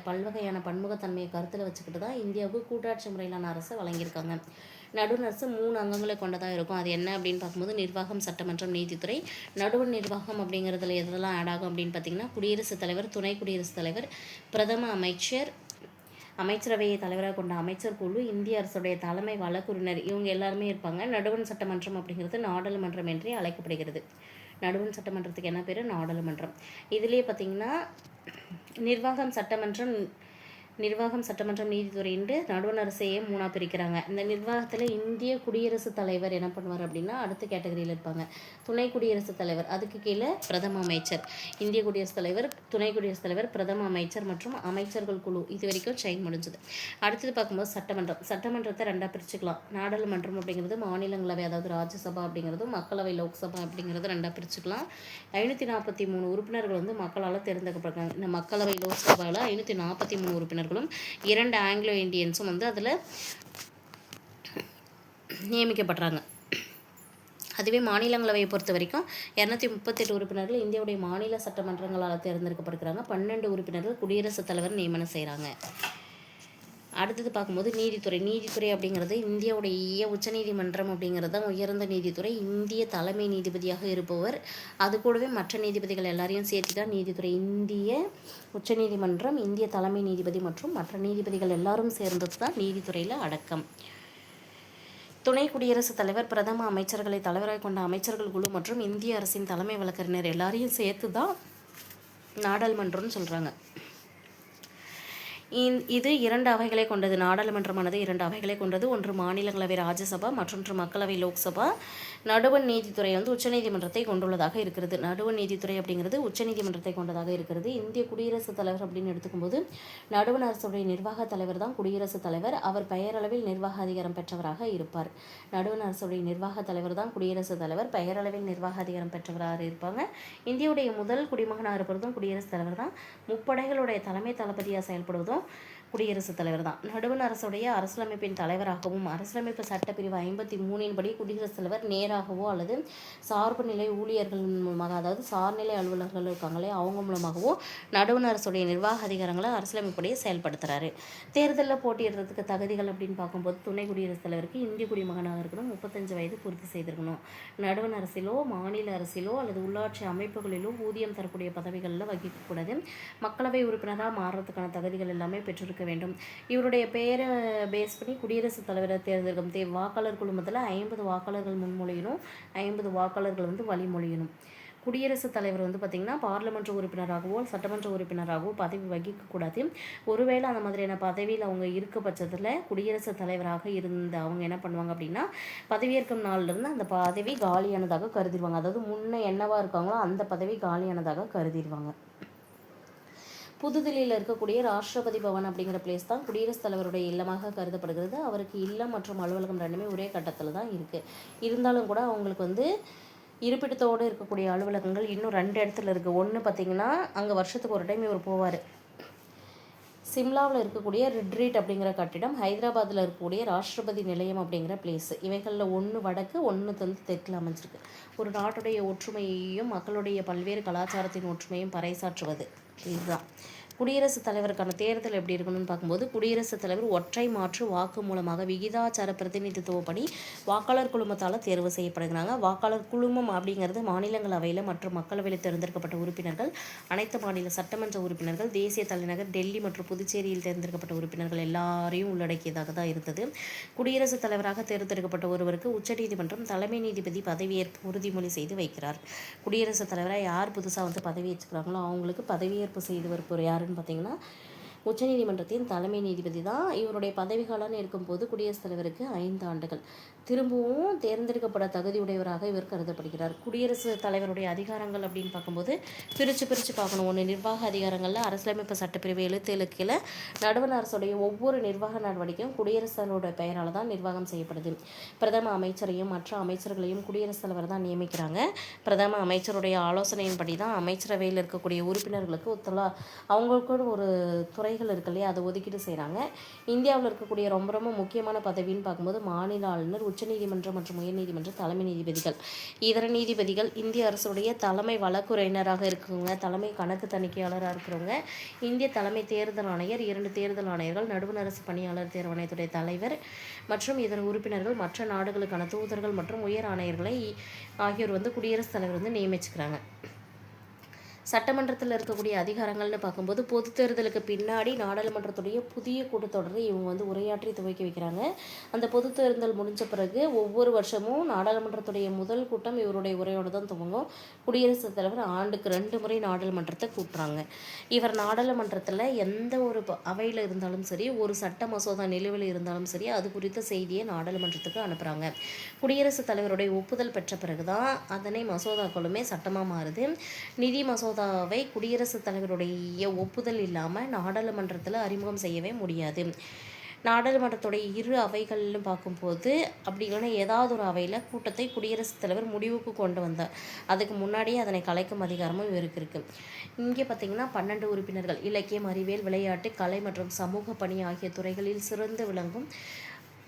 பல்வகையான பன்முகத்தன்மையை கருத்தில் வச்சுக்கிட்டு தான் இந்தியாவுக்கு கூட்டாட்சி முறையிலான அரசை வழங்கியிருக்காங்க. நடுவண் அரசு 3 அங்கங்களை கொண்டதாக இருக்கும். அது என்ன அப்படின்னு பார்க்கும்போது நிர்வாகம், சட்டமன்றம், நீதித்துறை. நடுவண் நிர்வாகம் அப்படிங்கிறதுல எதெல்லாம் ஆட் ஆகும் அப்படின்னு பார்த்திங்கன்னா குடியரசுத் தலைவர், துணை குடியரசுத் தலைவர், பிரதம அமைச்சர், அமைச்சரவையை தலைவராக கொண்ட அமைச்சர் குழு, இந்திய அரசுடைய தலைமை வழக்குரைஞர், இவங்க எல்லாருமே இருப்பாங்க. நடுவண் சட்டமன்றம் அப்படிங்கிறது நாடாளுமன்றம் என்றே அழைக்கப்படுகிறது. நடுவண் சட்டமன்றத்துக்கு என்ன பேர்? நாடாளுமன்றம். இதுலேயே பார்த்திங்கன்னா நிர்வாகம், சட்டமன்றம், நீதித்துறை என்று நடுவண் அரசையே 3 பிரிக்கிறாங்க. இந்த நிர்வாகத்தில் இந்திய குடியரசுத் தலைவர் என்ன பண்ணுவார் அப்படின்னா அடுத்த கேட்டகரியில் இருப்பாங்க. துணை குடியரசுத் தலைவர், அதுக்கு கீழே பிரதம அமைச்சர். இந்திய குடியரசுத் தலைவர், துணை குடியரசுத் தலைவர், பிரதம அமைச்சர் மற்றும் அமைச்சர்கள் குழு. இது வரைக்கும் செயின் முடிஞ்சது. அடுத்தது பார்க்கும்போது சட்டமன்றத்தை 2 பிரிச்சுக்கலாம். நாடாளுமன்றம் அப்படிங்கிறது மாநிலங்களவை, அதாவது ராஜ்யசபா அப்படிங்கிறதும் மக்களவை லோக்சபா அப்படிங்கிறது 2 பிரிச்சுக்கலாம். 543 உறுப்பினர்கள் மக்களால் தேர்ந்தெடுக்கப்படுறாங்க. இந்த மக்களவை லோக்சபாவில் 543 உறுப்பினர்கள் 2 ஆங்கிலோ இந்தியன்ஸும் அதில் நியமிக்கப்படுறாங்க. அதுவே மாநிலங்களவையை பொறுத்த வரைக்கும் 238 உறுப்பினர்கள் இந்தியாவுடைய மாநில சட்டமன்றங்களால் தேர்ந்தெடுக்கப்படுகிறாங்க. 12 உறுப்பினர்கள் குடியரசுத் தலைவர் நியமனம் செய்கிறாங்க. அடுத்தது பார்க்கும்போது நீதித்துறை அப்படிங்கிறது இந்தியாவுடைய உச்சநீதிமன்றம் அப்படிங்கிறது தான் உயர்ந்த நீதித்துறை. இந்திய தலைமை நீதிபதியாக இருப்பவர், அது கூடவே மற்ற நீதிபதிகள் எல்லாரையும் சேர்த்து தான் நீதித்துறை. இந்திய உச்சநீதிமன்றம், இந்திய தலைமை நீதிபதி மற்றும் மற்ற நீதிபதிகள் எல்லாரும் சேர்ந்தது தான் நீதித்துறையில் அடக்கம். துணை குடியரசுத் தலைவர், பிரதம அமைச்சர்களை தலைவராக கொண்ட அமைச்சர்கள் குழு மற்றும் இந்திய அரசின் தலைமை வழக்கறிஞர் எல்லாரையும் சேர்த்து தான் நாடாளுமன்றம்னு சொல்கிறாங்க. இது 2 அவைகளை கொண்டது. நாடாளுமன்றமானது 2 அவைகளை கொண்டது. ஒன்று மாநிலங்களவை ராஜ்யசபா, மற்றொன்று மக்களவை லோக்சபா. நடுவண் நீதித்துறை உச்சநீதிமன்றத்தை கொண்டுள்ளதாக இருக்கிறது. நடுவண் நீதித்துறை அப்படிங்கிறது உச்சநீதிமன்றத்தை கொண்டதாக இருக்கிறது. இந்திய குடியரசுத் தலைவர் அப்படின்னு எடுத்துக்கும்போது நடுவண் அரசுடைய நிர்வாக தலைவர் தான் குடியரசுத் தலைவர். அவர் பெயரளவில் நிர்வாக அதிகாரம் பெற்றவராக இருப்பார். நடுவண் அரசுடைய நிர்வாக தலைவர் தான் குடியரசுத் தலைவர், பெயரளவில் நிர்வாக அதிகாரம் பெற்றவராக இருப்பாங்க. இந்தியாவுடைய முதல் குடிமகனாக இருப்பதும் குடியரசுத் தலைவர் தான். முப்படைகளுடைய தலைமை தளபதியாக செயல்படுவதும் குடியரசுத் தலைவர் தான். நடுவண் அரசுடைய அரசியலமைப்பின் தலைவராகவும் அரசியலமைப்பு சட்டப்பிரிவு 53 படி குடியரசுத் தலைவர் நேராகவோ அல்லது சார்பு நிலை ஊழியர்கள் மூலமாக, அதாவது சார்நிலை அலுவலர்கள் இருக்காங்களே அவங்க மூலமாகவோ நடுவண் அரசுடைய நிர்வாக அதிகாரங்களை அரசியலமைப்படியே செயல்படுத்துகிறாரு. தேர்தலில் போட்டியிடுறதுக்கு தகுதிகள் அப்படின்னு பார்க்கும்போது துணை குடியரசுத் தலைவருக்கு இந்திய குடிமகனாக இருக்கணும், 35 வயது பூர்த்தி செய்திருக்கணும். நடுவண் அரசிலோ மாநில அரசிலோ அல்லது உள்ளாட்சி அமைப்புகளிலோ ஊதியம் தரக்கூடிய பதவிகளில் வகிக்கக்கூடாது. மக்களவை உறுப்பினராக மாறுறதுக்கான தகுதிகள் எல்லாமே பெற்றிருக்க வேண்டும். இவருடைய பெயரை பேஸ் பண்ணி குடியரசுத் தலைவரை தேர்ந்தெடுக்கும் வாக்காளர் குழுமத்தில் 50 வாக்காளர்கள் முன்மொழியணும், 50 வாக்காளர்கள் வழிமொழியணும். குடியரசுத் தலைவர் பார்த்திங்கன்னா பார்லிமெண்ட் உறுப்பினராகவோ சட்டமன்ற உறுப்பினராகவோ பதவி வகிக்கக்கூடாது. ஒருவேளை அந்த மாதிரியான பதவியில் அவங்க இருக்க பட்சத்தில் குடியரசுத் தலைவராக இருந்த அவங்க என்ன பண்ணுவாங்க அப்படின்னா பதவியேற்கும் நாளிலிருந்து அந்த பதவி காலியானதாக கருதிடுவாங்க. அதாவது முன்ன என்னவா இருக்காங்களோ அந்த பதவி காலியானதாக கருதிடுவாங்க. புதுதில்லியில் இருக்கக்கூடிய ராஷ்டிரபதி பவன் அப்படிங்கிற பிளேஸ் தான் குடியரசுத் தலைவருடைய இல்லமாக கருதப்படுகிறது. அவருக்கு இல்லம் மற்றும் அலுவலகம் 2மே ஒரே கட்டத்தில் தான் இருக்குது. இருந்தாலும் கூட அவங்களுக்கு இருப்பிடத்தோடு இருக்கக்கூடிய அலுவலகங்கள் இன்னும் 2 இடத்துல இருக்குது. ஒன்று பார்த்திங்கன்னா அங்கே வருஷத்துக்கு ஒரு டைம் இவர் போவார். சிம்லாவில் இருக்கக்கூடிய ரிட்ரீட் அப்படிங்கிற கட்டிடம், ஹைதராபாத்தில் இருக்கக்கூடிய ராஷ்டிரபதி நிலையம் அப்படிங்கிற பிளேஸ். இவைகளில் ஒன்று வடக்கு, ஒன்று தெற்கில் அமைஞ்சிருக்கு. ஒரு நாட்டுடைய ஒற்றுமையையும் மக்களுடைய பல்வேறு கலாச்சாரத்தின் ஒற்றுமையும் பறைசாற்றுவது இதுதான். குடியரசுத் தலைவருக்கான தேர்தல் எப்படி இருக்கணும்னு பார்க்கும்போது குடியரசுத் தலைவர் ஒற்றை மாற்று வாக்கு மூலமாக விகிதாச்சார பிரதிநிதித்துவப்படி வாக்காளர் குழுமத்தால் தேர்வு செய்யப்படுகிறாங்க. வாக்காளர் குழுமம் அப்படிங்கிறது மாநிலங்களவையில் மற்றும் மக்களவையில் தேர்ந்தெடுக்கப்பட்ட உறுப்பினர்கள், அனைத்து மாநில சட்டமன்ற உறுப்பினர்கள், தேசிய தலைநகர் டெல்லி மற்றும் புதுச்சேரியில் தேர்ந்தெடுக்கப்பட்ட உறுப்பினர்கள் எல்லாரையும் உள்ளடக்கியதாக தான் இருந்தது. குடியரசுத் தலைவராக தேர்ந்தெடுக்கப்பட்ட ஒருவருக்கு உச்சநீதிமன்றம் தலைமை நீதிபதி பதவியேற்பு உறுதிமொழி செய்து வைக்கிறார். குடியரசுத் தலைவராக யார் புதுசாக பதவியேற்றுக்கிறாங்களோ அவங்களுக்கு பதவியேற்பு செய்து வருப்பவர் யாருன்னு பார்த்தீங்கன்னா உச்சநீதிமன்றத்தின் தலைமை நீதிபதி தான். இவருடைய பதவிக்காலம்னு இருக்கும்போது குடியரசுத் தலைவருக்கு 5 ஆண்டுகள். திரும்பவும் தேர்ந்தெடுக்கப்பட தகுதியுடையவராக இவர் கருதப்படுகிறார். குடியரசுத் தலைவருடைய அதிகாரங்கள் அப்படின்னு பார்க்கும்போது பிரித்து பார்க்கணும். ஒன்று, நிர்வாக அதிகாரங்களில் அரசியலமைப்பு சட்டப்பிரிவு 77 கீழே நடுவண் அரசுடைய ஒவ்வொரு நிர்வாக நடவடிக்கையும் குடியரசுத் தலைவருடைய பெயரால் தான் நிர்வாகம் செய்யப்படுது. பிரதம அமைச்சரையும் மற்ற அமைச்சர்களையும் குடியரசுத் தலைவர் தான் நியமிக்கிறாங்க. பிரதம அமைச்சருடைய ஆலோசனையின்படி தான் அமைச்சரவையில் இருக்கக்கூடிய உறுப்பினர்களுக்கு அவங்களுக்கு ஒரு துறைகள் இருக்கு இல்லையா, அதை ஒதுக்கீடு செய்கிறாங்க. இந்தியாவில் இருக்கக்கூடிய ரொம்ப முக்கியமான பதவின்னு பார்க்கும்போது மாநில ஆளுநர், உச்சநீதிமன்றம் மற்றும் உயர்நீதிமன்ற தலைமை நீதிபதிகள், இதர நீதிபதிகள், இந்திய அரசுடைய தலைமை வழக்குரைஞராக இருக்கிறவங்க, தலைமை கணக்கு தணிக்கையாளராக இருக்கிறவங்க, இந்திய தலைமை தேர்தல் ஆணையர், 2 தேர்தல் ஆணையர்கள், நடுவண் அரசு பணியாளர் தேர்வாணையத்துடைய தலைவர் மற்றும் இதர உறுப்பினர்கள், மற்ற நாடுகளுக்கான தூதர்கள் மற்றும் உயர் ஆணையர்களை ஆகியோர் குடியரசுத் தலைவர் நியமிச்சுக்கிறாங்க. சட்டமன்றத்தில் இருக்கக்கூடிய அதிகாரங்கள்னு பார்க்கும்போது பொது தேர்தலுக்கு பின்னாடி நாடாளுமன்றத்துடைய புதிய கூட்டத்தொடரை இவங்க உரையாற்றி துவக்கி வைக்கிறாங்க. அந்த பொது தேர்தல் முடிஞ்ச பிறகு ஒவ்வொரு வருஷமும் நாடாளுமன்றத்துடைய முதல் கூட்டம் இவருடைய உரையோடு தான் துவங்கும். குடியரசுத் தலைவர் ஆண்டுக்கு 2 முறை நாடாளுமன்றத்தை கூட்டுறாங்க. இவர் நாடாளுமன்றத்தில் எந்த ஒரு அவையில் இருந்தாலும் சரி, ஒரு சட்ட மசோதா நிலுவையில் இருந்தாலும் சரி, அது குறித்த செய்தியை நாடாளுமன்றத்துக்கு அனுப்புகிறாங்க. குடியரசுத் தலைவருடைய ஒப்புதல் பெற்ற பிறகு தான் அதனை மசோதாக்களுமே சட்டமாக மாறுது. நிதி மசோதாவை குடியரசுத் தலைவருடைய ஒப்புதல் இல்லாமல் நாடாளுமன்றத்தில் அறிமுகம் செய்யவே முடியாது. நாடாளுமன்றத்துடைய 2 அவைகள்னு பார்க்கும்போது அப்படி இல்லைன்னா ஏதாவது ஒரு அவையில் கூட்டத்தை குடியரசுத் தலைவர் முடிவுக்கு கொண்டு வந்தார். அதுக்கு முன்னாடியே அதனை கலைக்கும் அதிகாரமும் இவருக்கு இருக்குது. இங்கே பார்த்திங்கன்னா 12 உறுப்பினர்கள் இலக்கியம், அறிவியல், விளையாட்டு, கலை மற்றும் சமூக பணி ஆகிய துறைகளில் சிறந்து விளங்கும்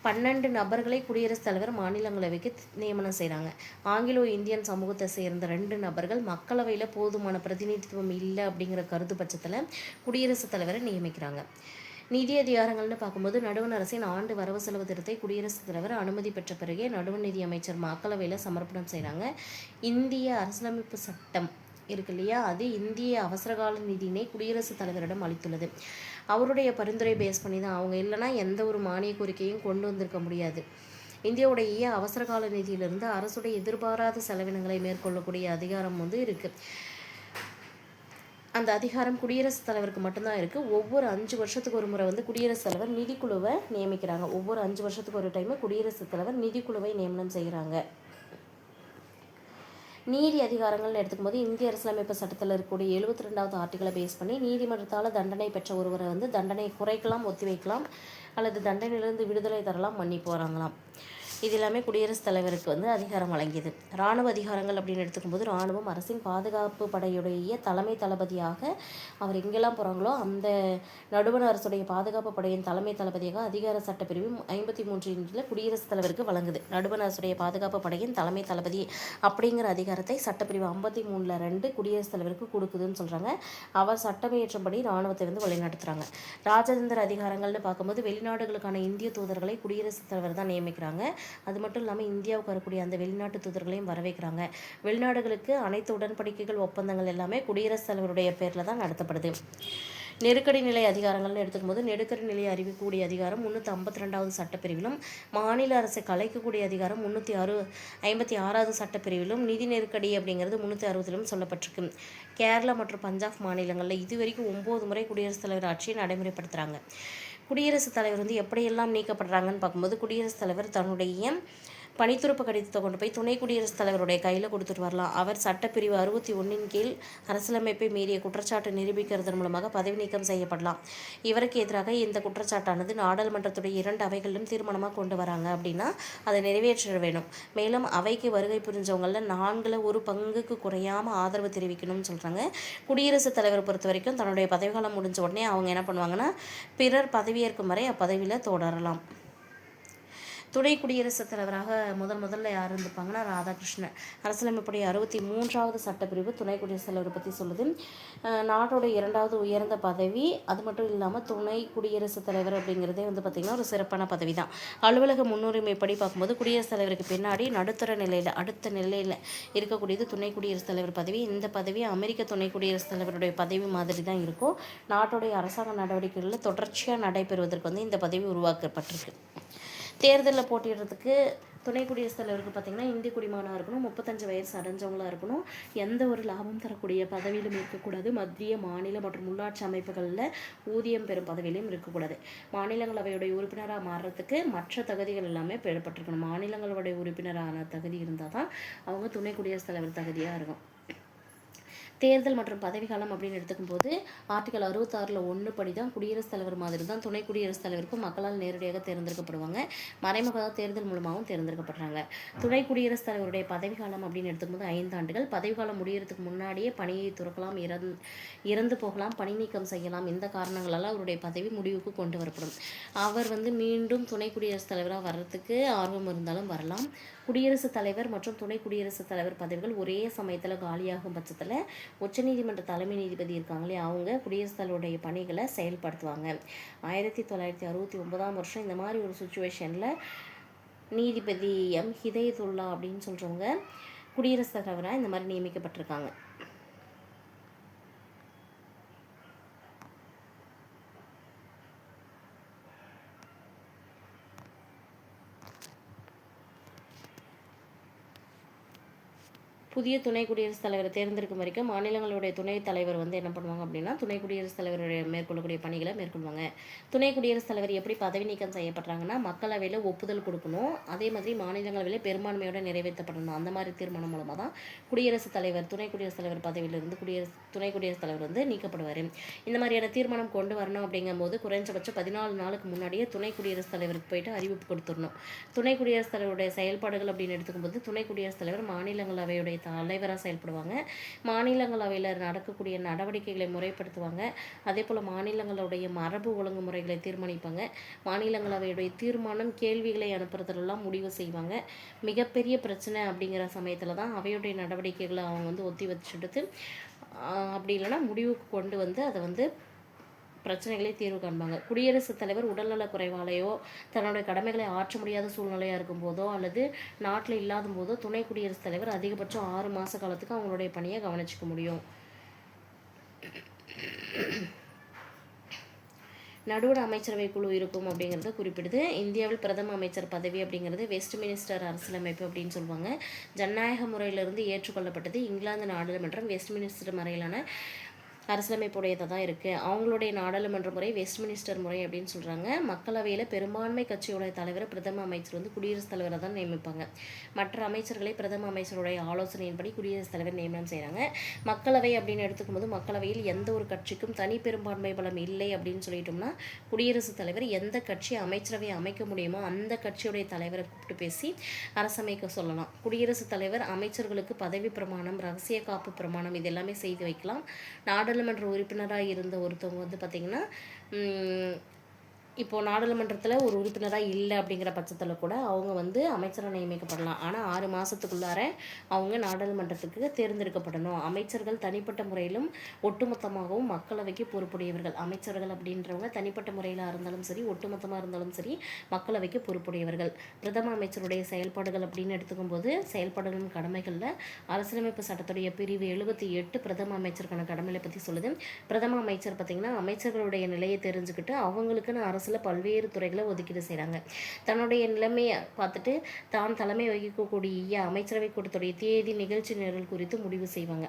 12 நபர்களை குடியரசுத் தலைவர் மாநிலங்களவைக்கு நியமனம் செய்கிறாங்க. ஆங்கிலோ இந்தியன் சமூகத்தை சேர்ந்த 2 நபர்கள் மக்களவையில் போதுமான பிரதிநிதித்துவம் இல்லை அப்படிங்கிற கருத்து பட்சத்தில் குடியரசுத் தலைவரை நியமிக்கிறாங்க. நிதி அதிகாரங்கள்னு பார்க்கும்போது நடுவண் அரசின் ஆண்டு வரவு செலவு திட்டத்தை குடியரசுத் தலைவர் அனுமதி பெற்ற பிறகே நடுவண் நிதி அமைச்சர் மக்களவையில் சமர்ப்பணம் செய்கிறாங்க. இந்திய அரசியலமைப்பு சட்டம் இருக்கு இல்லையா, அது இந்திய அவசரகால நிதியினை குடியரசுத் தலைவரிடம் அளித்துள்ளது. அவருடைய பரிந்துரை பேஸ் பண்ணி தான், அவங்க இல்லைனா எந்த ஒரு மானிய கோரிக்கையும் கொண்டு வந்திருக்க முடியாது. இந்தியாவுடைய அவசரகால நிதியிலிருந்து அரசுடைய எதிர்பாராத செலவினங்களை மேற்கொள்ளக்கூடிய அதிகாரம் இருக்குது. அந்த அதிகாரம் குடியரசுத் தலைவருக்கு மட்டும்தான் இருக்குது. ஒவ்வொரு 5 வருஷத்துக்கு ஒரு முறை குடியரசுத் தலைவர் நிதிக்குழுவை நியமிக்கிறாங்க. ஒவ்வொரு 5 வருஷத்துக்கு ஒரு டைமு குடியரசுத் தலைவர் நிதிக்குழுவை நியமனம் செய்கிறாங்க. நீதி அதிகாரங்கள்னு எடுத்துக்கும்போது இந்திய அரசியலமைப்பு சட்டத்தில் இருக்கக்கூடிய 72வது ஆர்டிகளை பேஸ் பண்ணி நீதிமன்றத்தால் தண்டனை பெற்ற ஒருவரை தண்டனையை குறைக்கலாம், ஒத்திவைக்கலாம், அல்லது தண்டனையிலிருந்து விடுதலை தரலாம், மன்னிப்பு வழங்கலாம். இது எல்லாமே குடியரசுத் தலைவருக்கு அதிகாரம் வழங்கியது. இராணுவ அதிகாரங்கள் அப்படின்னு எடுத்துக்கும்போது இராணுவம் அரசின் பாதுகாப்பு படையுடைய தலைமை தளபதியாக அவர் எங்கெல்லாம் போகிறாங்களோ அந்த நடுவண் அரசுடைய பாதுகாப்பு படையின் தலைமை தளபதியாக அதிகார சட்டப்பிரிவு 53 குடியரசுத் தலைவருக்கு வழங்குது. நடுவண் அரசுடைய பாதுகாப்பு படையின் தலைமை தளபதி அப்படிங்கிற அதிகாரத்தை சட்டப்பிரிவு 53(2) குடியரசுத் தலைவருக்கு கொடுக்குதுன்னு சொல்கிறாங்க. அவர் சட்டமியற்றபடி இராணுவத்தை வழிநடத்துகிறாங்க. ராஜதந்திர அதிகாரங்கள்னு பார்க்கும்போது வெளிநாடுகளுக்கான இந்திய தூதர்களை குடியரசுத் தலைவர் தான் நியமிக்கிறாங்க. அது மட்டும் இல்லாமல் இந்தியாவுக்கு வரக்கூடிய அந்த வெளிநாட்டு தூதர்களையும் வரவேற்கிறாங்க. வெளிநாடுகளுக்கு அனைத்து உடன்படிக்கைகள், ஒப்பந்தங்கள் எல்லாமே குடியரசுத் தலைவருடைய பேரில் தான் நடத்தப்படுது. நெருக்கடி நிலை அதிகாரங்கள்னு எடுத்துக்கும்போது நெருக்கடி நிலையை அறிவிக்கக்கூடிய அதிகாரம் 352வது சட்டப்பிரிவிலும், மாநில அரசை கலைக்கக்கூடிய அதிகாரம் 356வது சட்டப்பிரிவிலும், நிதி நெருக்கடி அப்படிங்கிறது 360லும் சொல்லப்பட்டிருக்கு. கேரளா மற்றும் பஞ்சாப் மாநிலங்களில் இதுவரைக்கும் 9 முறை குடியரசுத் தலைவர் ஆட்சியை நடைமுறைப்படுத்துகிறாங்க. குடியரசுத் தலைவர் எப்படியெல்லாம் நீக்கப்படுறாங்கன்னு பார்க்கும்போது குடியரசுத் தலைவர் தன்னுடைய பணித்துறப்பு கடிதத்தை கொண்டு போய் துணை குடியரசுத் தலைவருடைய கையில் கொடுத்துட்டு வரலாம். அவர் சட்டப்பிரிவு 61 கீழ் அரசியலமைப்பை மீறிய குற்றச்சாட்டு நிரூபிக்கிறதன் மூலமாக பதவி நீக்கம் செய்யப்படலாம். இவருக்கு எதிராக இந்த குற்றச்சாட்டானது நாடாளுமன்றத்துடைய 2 அவைகளிலும் தீர்மானமாக கொண்டு வராங்க அப்படின்னா அதை நிறைவேற்ற வேணும். மேலும் அவைக்கு வருகை புரிஞ்சவங்களில் 4 பங்குக்கு குறையாமல் ஆதரவு தெரிவிக்கணும்னு சொல்கிறாங்க. குடியரசுத் தலைவர் பொறுத்த வரைக்கும் தன்னுடைய பதவிக்காலம் முடிஞ்ச உடனே அவங்க என்ன பண்ணுவாங்கன்னா பிறர் பதவியேற்கும் வரை அப்பதவியில் தொடரலாம். துணை குடியரசுத் தலைவராக முதல்ல யார் இருந்திருப்பாங்கன்னா ராதாகிருஷ்ணன். அரசியலமைப்புடைய 63வது சட்டப்பிரிவு துணை குடியரசுத் தலைவரை பற்றி சொல்லுது. நாட்டோட 2வது உயர்ந்த பதவி. அது மட்டும் இல்லாமல் துணை குடியரசுத் தலைவர் அப்படிங்கிறதே வந்து பார்த்திங்கன்னா ஒரு சிறப்பான பதவி தான். அலுவலக முன்னுரிமைப்படி பார்க்கும்போது குடியரசுத் தலைவருக்கு பின்னாடி நடுத்தர நிலையில் அடுத்த நிலையில் இருக்கக்கூடியது துணை குடியரசுத் தலைவர் பதவி. இந்த பதவி அமெரிக்க துணை குடியரசுத் தலைவருடைய பதவி மாதிரி தான் இருக்கும். நாட்டுடைய அரசாங்க நடவடிக்கைகளில் தொடர்ச்சியாக நடைபெறுவதற்கு வந்து இந்த பதவி உருவாக்கப்பட்டிருக்கு. தேர்தலில் போட்டியிடுறதுக்கு துணை குடியரசுத் தலைவருக்கு பார்த்திங்கன்னா இந்திய குடிமகனாக இருக்கணும், 35 வயசு அடைஞ்சவங்களாக இருக்கணும், எந்த ஒரு லாபம் தரக்கூடிய பதவியிலும் இருக்கக்கூடாது, மத்திய மாநில மற்றும் உள்ளாட்சி அமைப்புகளில் ஊதியம் பெறும் பதவியிலும் இருக்கக்கூடாது. மாநிலங்களவையுடைய உறுப்பினராக மாறுறதுக்கு மற்ற தகுதிகள் எல்லாமே பெறப்பட்டிருக்கணும். மாநிலங்களவையுடைய உறுப்பினரான தகுதி இருந்தால் தான் அவங்க துணை குடியரசுத் தலைவர் தகுதியாக இருக்கும். தேர்தல் மற்றும் பதவிக்காலம் அப்படின்னு எடுத்துக்கும் போது ஆர்டிகல் 66ல் 1 படி தான் குடியரசுத் தலைவர் மாதிரி தான் துணை குடியரசுத் தலைவருக்கும் மக்களால் நேரடியாக தேர்ந்தெடுக்கப்படுவாங்க. மறைமுக தேர்தல் மூலமாகவும் தேர்ந்தெடுக்கப்படுறாங்க. துணை குடியரசுத் தலைவருடைய பதவிக்காலம் அப்படின்னு எடுத்துக்கும் போது 5 ஆண்டுகள். பதவிக்காலம் முடியறதுக்கு முன்னாடியே பணியை துறக்கலாம், இறந்து போகலாம், பணி நீக்கம் செய்யலாம். இந்த காரணங்களால் அவருடைய பதவி முடிவுக்கு கொண்டு வரப்படும். அவர் வந்து மீண்டும் துணை குடியரசுத் தலைவராக வர்றதுக்கு ஆர்வம் இருந்தாலும் வரலாம். குடியரசுத் தலைவர் மற்றும் துணை குடியரசுத் தலைவர் பதவிகள் ஒரே சமயத்தில் காலியாகும் பட்சத்தில் உச்சநீதிமன்ற தலைமை நீதிபதி இருக்காங்களே அவங்க குடியரசுத் தலைவருடைய பணிகளை செயல்படுத்துவாங்க. 1969ஆம் வருஷம் இந்த மாதிரி ஒரு சுச்சுவேஷனில் நீதிபதி எம் ஹிதயத்துல்லா அப்படின்னு சொல்கிறவங்க குடியரசுத் தலைவராக இந்த மாதிரி நியமிக்கப்பட்டிருக்காங்க. புதிய துணை குடியரசுத் தலைவரை தேர்ந்தெடுக்கும் வரைக்கும் மாநிலங்களுடைய துணைத் தலைவர் வந்து என்ன பண்ணுவாங்க அப்படின்னா துணை குடியரசுத் தலைவருடைய மேற்கொள்ளக்கூடிய பணிகளை மேற்கொள்வாங்க. துணை குடியரசுத் தலைவர் எப்படி பதவி நீக்கம் செய்யப்படுறாங்கன்னா மக்களவையில் ஒப்புதல் கொடுக்கணும், அதே மாதிரி மாநிலங்களவையில் பெரும்பான்மையோடு நிறைவேற்றப்படணும். அந்த மாதிரி தீர்மானம் மூலமாக தான் குடியரசுத் தலைவர் துணை குடியரசுத் தலைவர் பதவியிலிருந்து துணை குடியரசுத் தலைவர் வந்து நீக்கப்படுவார். இந்த மாதிரியான தீர்மானம் கொண்டு வரணும் அப்படிங்கும்போது குறைஞ்சபட்சம் 14 நாளுக்கு முன்னாடியே துணை குடியரசுத் தலைவருக்கு போயிட்டு அறிவிப்பு கொடுத்துடணும். துணை குடியரசுத் தலைவருடைய செயல்பாடுகள் அப்படின்னு எடுத்துக்கும்போது துணை குடியரசுத் தலைவர் மாநிலங்களவையுடைய தலைவராக செயல்படுவாங்க. மாநிலங்களவையில் நடக்கக்கூடிய நடவடிக்கைகளை முறைப்படுத்துவாங்க. அதே போல் மாநிலங்களுடைய மரபு ஒழுங்குமுறைகளை தீர்மானிப்பாங்க. மாநிலங்களவையுடைய தீர்மானம் கேள்விகளை அனுப்புறதுலாம் முடிவு செய்வாங்க. மிகப்பெரிய பிரச்சனை அப்படிங்கிற சமயத்தில் தான் அவையுடைய நடவடிக்கைகளை அவங்க வந்து ஒத்தி வச்சுட்டு அப்படி இல்லைன்னா முடிவுக்கு கொண்டு வந்து அதை வந்து பிரச்சனைகளை தீர்வு காண்பாங்க. குடியரசுத் தலைவர் உடல்நலக் குறைவாலேயோ தன்னுடைய கடமைகளை ஆற்ற முடியாத சூழ்நிலையாக இருக்கும்போதோ அல்லது நாட்டில் இல்லாத போதோ துணை குடியரசுத் தலைவர் அதிகபட்சம் 6 மாத காலத்துக்கு அவங்களுடைய பணியை கவனிச்சிக்க முடியும். நடுவண அமைச்சரவை குழு இருக்கும் அப்படிங்கிறத குறிப்பிடுது. இந்தியாவில் பிரதம அமைச்சர் பதவி அப்படிங்கிறது வெஸ்ட்மினிஸ்டர் அரசியலமைப்பு அப்படின்னு சொல்லுவாங்க. ஜனநாயக முறையிலிருந்து ஏற்றுக்கொள்ளப்பட்டது. இங்கிலாந்து நாடாளுமன்றம் வெஸ்ட்மினிஸ்டர் முறையிலான அரசியலமைப்புடையதாக தான் இருக்குது. அவங்களுடைய நாடாளுமன்ற முறை வெஸ்ட்மினிஸ்டர் முறை அப்படின்னு சொல்கிறாங்க. மக்களவையில் பெரும்பான்மை கட்சியோட தலைவர் பிரதம அமைச்சர் வந்து குடியரசுத் தலைவரை தான் நியமிப்பாங்க. மற்ற அமைச்சர்களை பிரதம அமைச்சருடைய ஆலோசனையின்படி குடியரசுத் தலைவர் நியமனம் செய்கிறாங்க. மக்களவை அப்படின்னு எடுத்துக்கும்போது மக்களவையில் எந்த ஒரு கட்சிக்கும் தனி பெரும்பான்மை பலம் இல்லை அப்படின்னு சொல்லிட்டோம்னா குடியரசுத் தலைவர் எந்த கட்சி அமைச்சரவை அமைக்க முடியுமோ அந்த கட்சியுடைய தலைவரை கூப்பிட்டு பேசி அரசமைக்க சொல்லலாம். குடியரசுத் தலைவர் அமைச்சர்களுக்கு பதவி பிரமாணம், ரகசிய காப்பு பிரமாணம் இது எல்லாமே செய்து வைக்கலாம். நாடாளுமன்ற உறுப்பினராக இருந்த ஒருத்தவங்க வந்து பார்த்திங்கன்னா இப்போது நாடாளுமன்றத்தில் ஒரு உறுப்பினராக இல்லை அப்படிங்கிற பட்சத்தில் கூட அவங்க வந்து அமைச்சராக நியமிக்கப்படலாம். ஆனால் 6 மாதத்துக்குள்ளார அவங்க நாடாளுமன்றத்துக்கு தேர்ந்தெடுக்கப்படணும். அமைச்சர்கள் தனிப்பட்ட முறையிலும் ஒட்டுமொத்தமாகவும் மக்களவைக்கு பொறுப்புடையவர்கள். அமைச்சர்கள் அப்படின்றவங்க தனிப்பட்ட முறையில் இருந்தாலும் சரி ஒட்டுமொத்தமாக இருந்தாலும் சரி மக்களவைக்கு பொறுப்புடையவர்கள். பிரதம அமைச்சருடைய செயல்பாடுகள் அப்படின்னு எடுத்துக்கும்போது செயல்பாடுகளின் கடமைகளில் அரசியலமைப்பு சட்டத்துடைய பிரிவு 78 பிரதம அமைச்சருக்கான கடமைகளை பற்றி சொல்லுது. பிரதம அமைச்சர் பார்த்திங்கன்னா அமைச்சர்களுடைய நிலையை தெரிஞ்சுக்கிட்டு அவங்களுக்குன்னு அரசில் பல்வேறு துறைகளை ஒதுக்கீடு செய்கிறாங்க. தன்னுடைய நிலைமையை பார்த்துட்டு தான் தலைமை வகிக்கக்கூடிய அமைச்சரவை கூட்டத்துடைய தேதி நிகழ்ச்சி நிரல் குறித்து முடிவு செய்வாங்க.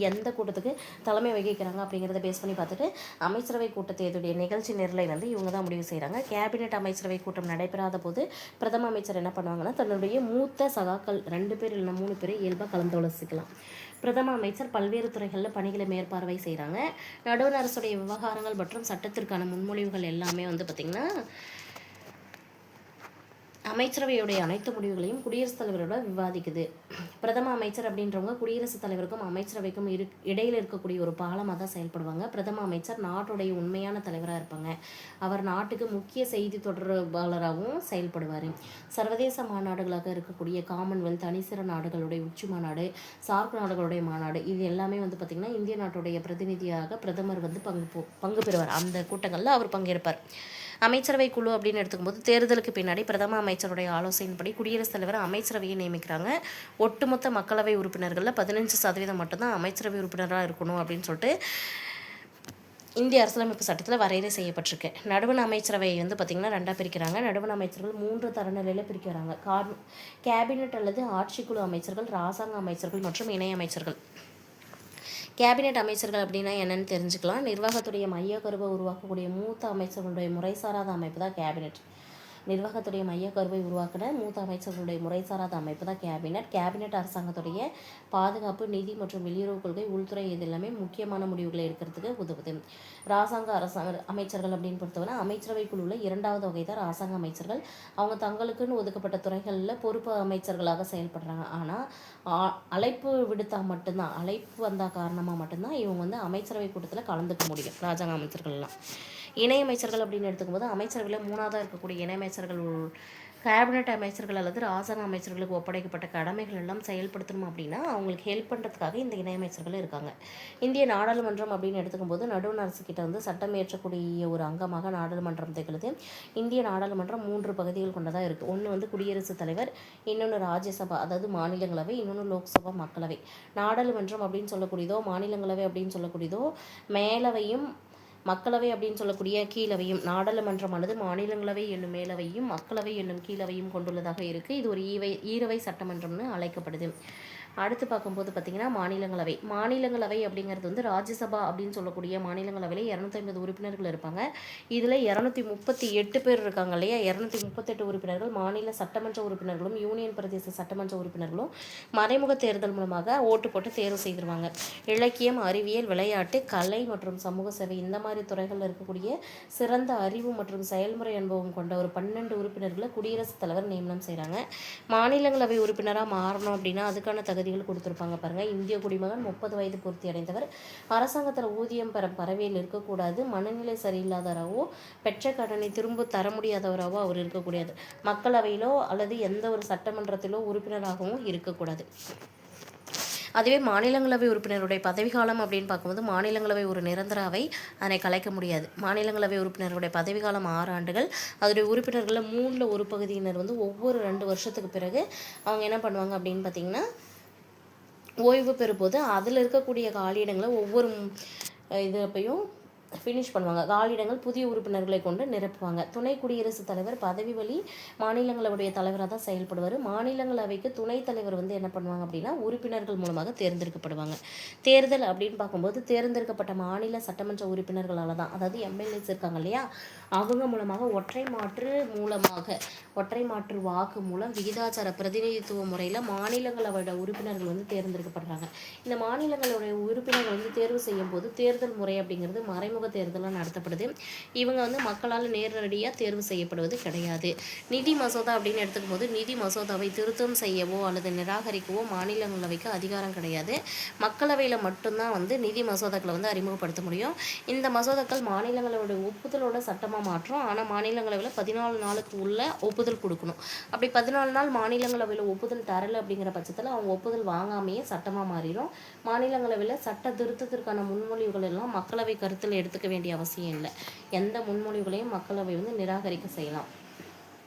எந்த கூட்டத்துக்கு தலைமை வகிக்கிறாங்க அப்படிங்கிறத பேஸ் பண்ணி பார்த்துட்டு அமைச்சரவை கூட்டத்தையுடைய நிகழ்ச்சி நிரலை வந்து இவங்க தான் முடிவு செய்கிறாங்க. கேபினெட் அமைச்சரவை கூட்டம் நடைபெறாத போது பிரதம அமைச்சர் என்ன பண்ணுவாங்கன்னா தன்னுடைய மூத்த சகாக்கள் 2 பேர் இல்லைன்னா 3 பேரை இயல்பாக கலந்தாலோசிக்கலாம். பிரதம அமைச்சர் பல்வேறு துறைகளில் பணிகளை மேற்பார்வை செய்கிறாங்க. நடுவண் அரசுடைய விவகாரங்கள் மற்றும் சட்டத்திற்கான முன்மொழிவுகள் எல்லாமே வந்து பார்த்திங்கன்னா அமைச்சரவையுடைய அனைத்து முடிவுகளையும் குடியரசுத் தலைவரோட விவாதிக்குது. பிரதம அமைச்சர் அப்படின்றவங்க குடியரசுத் தலைவருக்கும் அமைச்சரவைக்கும் இடையில் இருக்கக்கூடிய ஒரு பாலமாக தான் செயல்படுவாங்க. பிரதம அமைச்சர் நாட்டுடைய உண்மையான தலைவராக இருப்பாங்க. அவர் நாட்டுக்கு முக்கிய செய்தி தொடர்பாளராகவும் செயல்படுவார். சர்வதேச மாநாடுகளாக இருக்கக்கூடிய காமன்வெல்த், அணிசர நாடுகளுடைய உச்சி மாநாடு, சார்க் நாடுகளுடைய மாநாடு, இது எல்லாமே வந்து பார்த்திங்கன்னா இந்திய நாட்டுடைய பிரதிநிதியாக பிரதமர் வந்து பங்கு பெறுவார். அந்த கூட்டங்களில் அவர் பங்கேற்பார். அமைச்சரவை குழு அப்படின்னு எடுத்துக்கும்போது தேர்தலுக்கு பின்னாடி பிரதம அமைச்சருடைய ஆலோசனைப்படி குடியரசுத் தலைவர் அமைச்சரவையை நியமிக்கிறாங்க. ஒட்டுமொத்த மக்களவை உறுப்பினர்களில் 15% மட்டும்தான் அமைச்சரவை உறுப்பினராக இருக்கணும் அப்படின்னு சொல்லிட்டு இந்திய அரசியலமைப்பு சட்டத்தில் வரையறை செய்யப்பட்டிருக்கு. நடுவண் அமைச்சரவையை வந்து பார்த்திங்கன்னா 2 பிரிக்கிறாங்க. நடுவண் அமைச்சர்கள் 3 தரநிலையில் பிரிக்கிறாங்க. கேபினெட் அல்லது ஆட்சிக்குழு அமைச்சர்கள், இராசாங்க அமைச்சர்கள் மற்றும் இணை அமைச்சர்கள். கேபினெட் அமைச்சர்கள் அப்படின்னா என்னென்னு தெரிஞ்சுக்கலாம். நிர்வாகத்துடைய மையக்கருவை உருவாக்கக்கூடிய மூத்த அமைச்சர்களுடைய முறைசாராத அமைப்பு தான் கேபினெட். நிர்வாகத்துடைய மையக்கருவை உருவாக்கின மூத்த அமைச்சர்களுடைய முறைசாராத அமைப்பு தான் கேபினெட். கேபினெட் அரசாங்கத்துடைய பாதுகாப்பு, நிதி மற்றும் வெளியுறவு கொள்கை, உள்துறை இது எல்லாமே முக்கியமான முடிவுகளை எடுக்கிறதுக்கு உதவுது. இராசாங்க அமைச்சர்கள் அப்படின்னு பொறுத்தவரை அமைச்சரவை குழுவில் 2வது வகை தான் இராசாங்க அமைச்சர்கள். அவங்க தங்களுக்குன்னு ஒதுக்கப்பட்ட துறைகளில் பொறுப்பு அமைச்சர்களாக செயல்படுறாங்க. ஆனால் அழைப்பு விடுத்தால் மட்டும்தான், அழைப்பு வந்தால் காரணமாக மட்டும்தான் இவங்க வந்து அமைச்சரவை கூட்டத்தில் கலந்துக்க முடியும். இராஜாங்க அமைச்சர்கள்லாம். இணையமைச்சர்கள் அப்படின்னு எடுத்துக்கும்போது அமைச்சர்களில் 3ஆவதாக இருக்கக்கூடிய இணையமைச்சர்கள் கேபினெட் அமைச்சர்கள் அல்லது இராசாங்க அமைச்சர்களுக்கு ஒப்படைக்கப்பட்ட கடமைகள் எல்லாம் செயல்படுத்தணும் அப்படின்னா அவங்களுக்கு ஹெல்ப் பண்ணுறதுக்காக இந்த இணையமைச்சர்கள் இருக்காங்க. இந்திய நாடாளுமன்றம் அப்படின்னு எடுத்துக்கும்போது நடுவண் அரசுக்கிட்ட வந்து சட்டம் இயற்றக்கூடிய ஒரு அங்கமாக நாடாளுமன்றம் திகழுது. இந்திய நாடாளுமன்றம் 3 பகுதிகள் கொண்டதாக இருக்குது. ஒன்று வந்து குடியரசுத் தலைவர், இன்னொன்று ராஜ்யசபா அதாவது மாநிலங்களவை, இன்னொன்று லோக்சபா மக்களவை. நாடாளுமன்றம் அப்படின்னு சொல்லக்கூடியதோ மாநிலங்களவை அப்படின்னு சொல்லக்கூடியதோ மேலவையும் மக்களவை அப்படின்னு சொல்லக்கூடிய கீழவையும், நாடாளுமன்றமானது மாநிலங்களவை என்னும் மேலவையும் மக்களவை என்னும் கீழவையும் கொண்டுள்ளதாக இருக்குது. இது ஒரு ஈரவை சட்டமன்றம்னு அழைக்கப்படுது. அடுத்து பார்க்கும்போது பார்த்திங்கன்னா மாநிலங்களவை அப்படிங்கிறது வந்து ராஜ்யசபா அப்படின்னு சொல்லக்கூடிய மாநிலங்களவையில் 250 உறுப்பினர்கள் இருப்பாங்க. இதில் 238 பேர் இருக்காங்க இல்லையா. 238 உறுப்பினர்கள் மாநில சட்டமன்ற உறுப்பினர்களும் யூனியன் பிரதேச சட்டமன்ற உறுப்பினர்களும் மறைமுக தேர்தல் மூலமாக ஓட்டு போட்டு தேர்வு செய்திருவாங்க. இலக்கியம், அறிவியல், விளையாட்டு, கலை மற்றும் சமூக சேவை இந்த மாதிரி துறைகளில் இருக்கக்கூடிய சிறந்த அறிவு மற்றும் செயல்முறை அனுபவம் கொண்ட ஒரு 12 உறுப்பினர்களை குடியரசுத் தலைவர் நியமனம் செய்கிறாங்க. மாநிலங்களவை உறுப்பினராக மாறணும் அப்படின்னா அதுக்கான தகுதிகள் கொடுத்துருப்பாங்க பாருங்கள். இந்திய குடிமகன், 30 வயது பூர்த்தி அடைந்தவர், அரசாங்கத்தில் ஊதியம் பெற பறவையில் இருக்கக்கூடாது, மனநிலை சரியில்லாதவராகவோ பெற்ற கடனை திரும்ப தர முடியாதவராகவோ அவர் இருக்கக்கூடாது, மக்களவையிலோ அல்லது எந்த ஒரு சட்டமன்றத்திலோ உறுப்பினராகவும் இருக்கக்கூடாது. அதுவே மாநிலங்களவை உறுப்பினருடைய பதவிக்காலம் அப்படின்னு பார்க்கும்போது மாநிலங்களவை ஒரு நிரந்தர அவை, அதனை கலைக்க முடியாது. மாநிலங்களவை உறுப்பினருடைய பதவிக்காலம் 6 ஆண்டுகள். அதோடைய உறுப்பினர்களில் 3ல் ஒரு பகுதியினர் வந்து ஒவ்வொரு 2 வருஷத்துக்கு பிறகு அவங்க என்ன பண்ணுவாங்க அப்படின்னு பார்த்திங்கன்னா ஓய்வு பெறும்போது அதில் இருக்கக்கூடிய காலியிடங்களை ஒவ்வொரு அப்பையும் ஃபினிஷ் பண்ணுவாங்க. காலியிடங்கள் புதிய உறுப்பினர்களை கொண்டு நிரப்புவாங்க. துணை குடியரசுத் தலைவர் பதவி வழி மாநிலங்களவையுடைய தலைவராக தான் செயல்படுவார். மாநிலங்களவைக்கு துணைத் தலைவர் வந்து என்ன பண்ணுவாங்க அப்படின்னா உறுப்பினர்கள் மூலமாக தேர்ந்தெடுக்கப்படுவாங்க. தேர்தல் அப்படின்னு பார்க்கும்போது தேர்ந்தெடுக்கப்பட்ட மாநில சட்டமன்ற உறுப்பினர்களால் தான், அதாவது எம்எல்ஏஸ் இருக்காங்க இல்லையா, அவங்க மூலமாக ஒற்றை மாற்று வாக்கு மூலம் விகிதாச்சார பிரதிநிதித்துவ முறையில் மாநிலங்களவையோட உறுப்பினர்கள் வந்து தேர்ந்தெடுக்கப்படுறாங்க. இந்த மாநிலங்களுடைய உறுப்பினர்கள் வந்து தேர்வு செய்யும் போது தேர்தல் முறை அப்படிங்கிறது மறைமுக தேர்தலாக நடத்தப்படுது. இவங்க வந்து மக்களால் நேரடியாக தேர்வு செய்யப்படுவது கிடையாது. நிதி மசோதா அப்படின்னு எடுத்துக்கும் போது நிதி மசோதாவை திருத்தம் செய்யவோ அல்லது நிராகரிக்கவோ மாநிலங்களவைக்கு அதிகாரம் கிடையாது. மக்களவையில் மட்டும்தான் வந்து நிதி மசோதாக்களை வந்து அறிமுகப்படுத்த முடியும். இந்த மசோதாக்கள் மாநிலங்களவையோட ஒப்புதலோட சட்டமாக மாற்றும். ஆனால் மாநிலங்களவையில் 14 நாளுக்கு உள்ள ஒப்புதல் கொடுக்கணும். அப்படி 14 நாள் மாநிலங்களவையில் ஒப்புதல் தரலை அப்படிங்கிற பட்சத்தில் அவங்க ஒப்புதல் வாங்காமையே சட்டமாக மாறிடும். மாநிலங்களவையில் சட்ட திருத்தத்திற்கான முன்மொழிவுகள் எல்லாம் மக்களவை கருத்தில் எடுத்துக்க வேண்டிய அவசியம் இல்லை. எந்த முன்மொழிவுகளையும் மக்களவை வந்து நிராகரிக்க செய்யலாம்.